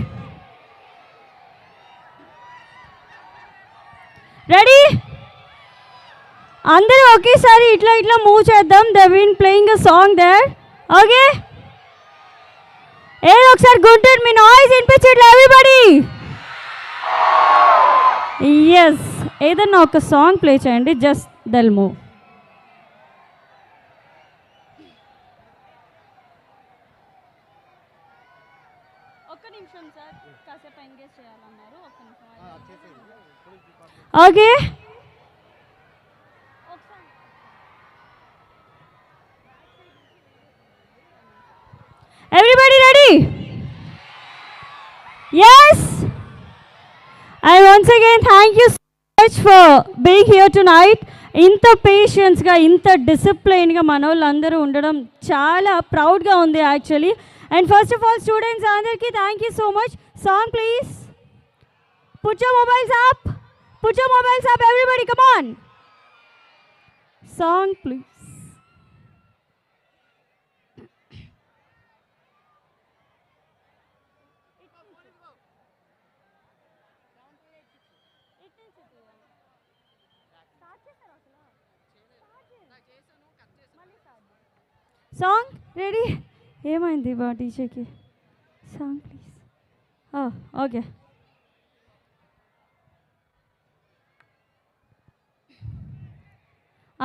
Speaker 5: Ready? అందరూ ఒకేసారి ఇట్లా ఇట్లా move చేద్దాం. They been playing a song there. Okay, ఏదో ఒకసారి గుంటూరు మీ noise వినిపించట్లే everybody. Yes, ఏదన్నా ఒక సాంగ్ ప్లే చేయండి, జస్ట్ దెల్ మూవ్. ఒక్క నిమిషం సార్, కాసేపు ఎంగేజ్ చేయాలన్నారు. ఒక్క నిమిషం. Okay, everybody ready? Yes. And once again, thank you so much for being here tonight. ఇంత పేషెన్స్గా, ఇంత డిసిప్లైన్గా మన వాళ్ళందరూ ఉండడం చాలా ప్రౌడ్గా ఉంది actually. And first of all students అందరికీ thank you so much. Song please. Put your mobiles up. Put your mobiles up, everybody. Come on. Song, please. Song, ready? ఏమైంది బా టీచర్కి? Song please. ఓకే.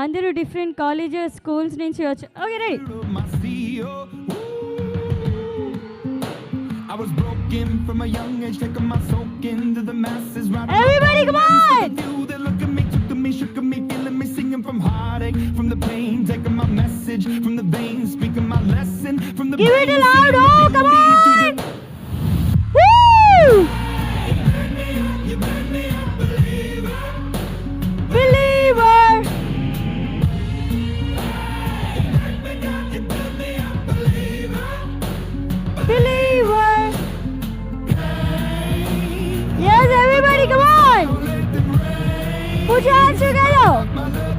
Speaker 5: అందరూ డిఫరెంట్ కాలేజెస్, స్కూల్స్ నుంచి వచ్చారు. Okay, right. Everybody come on. Give it a loud oh, come on. Woo! Believer. Believer. Yes, everybody come on. Put your hands together.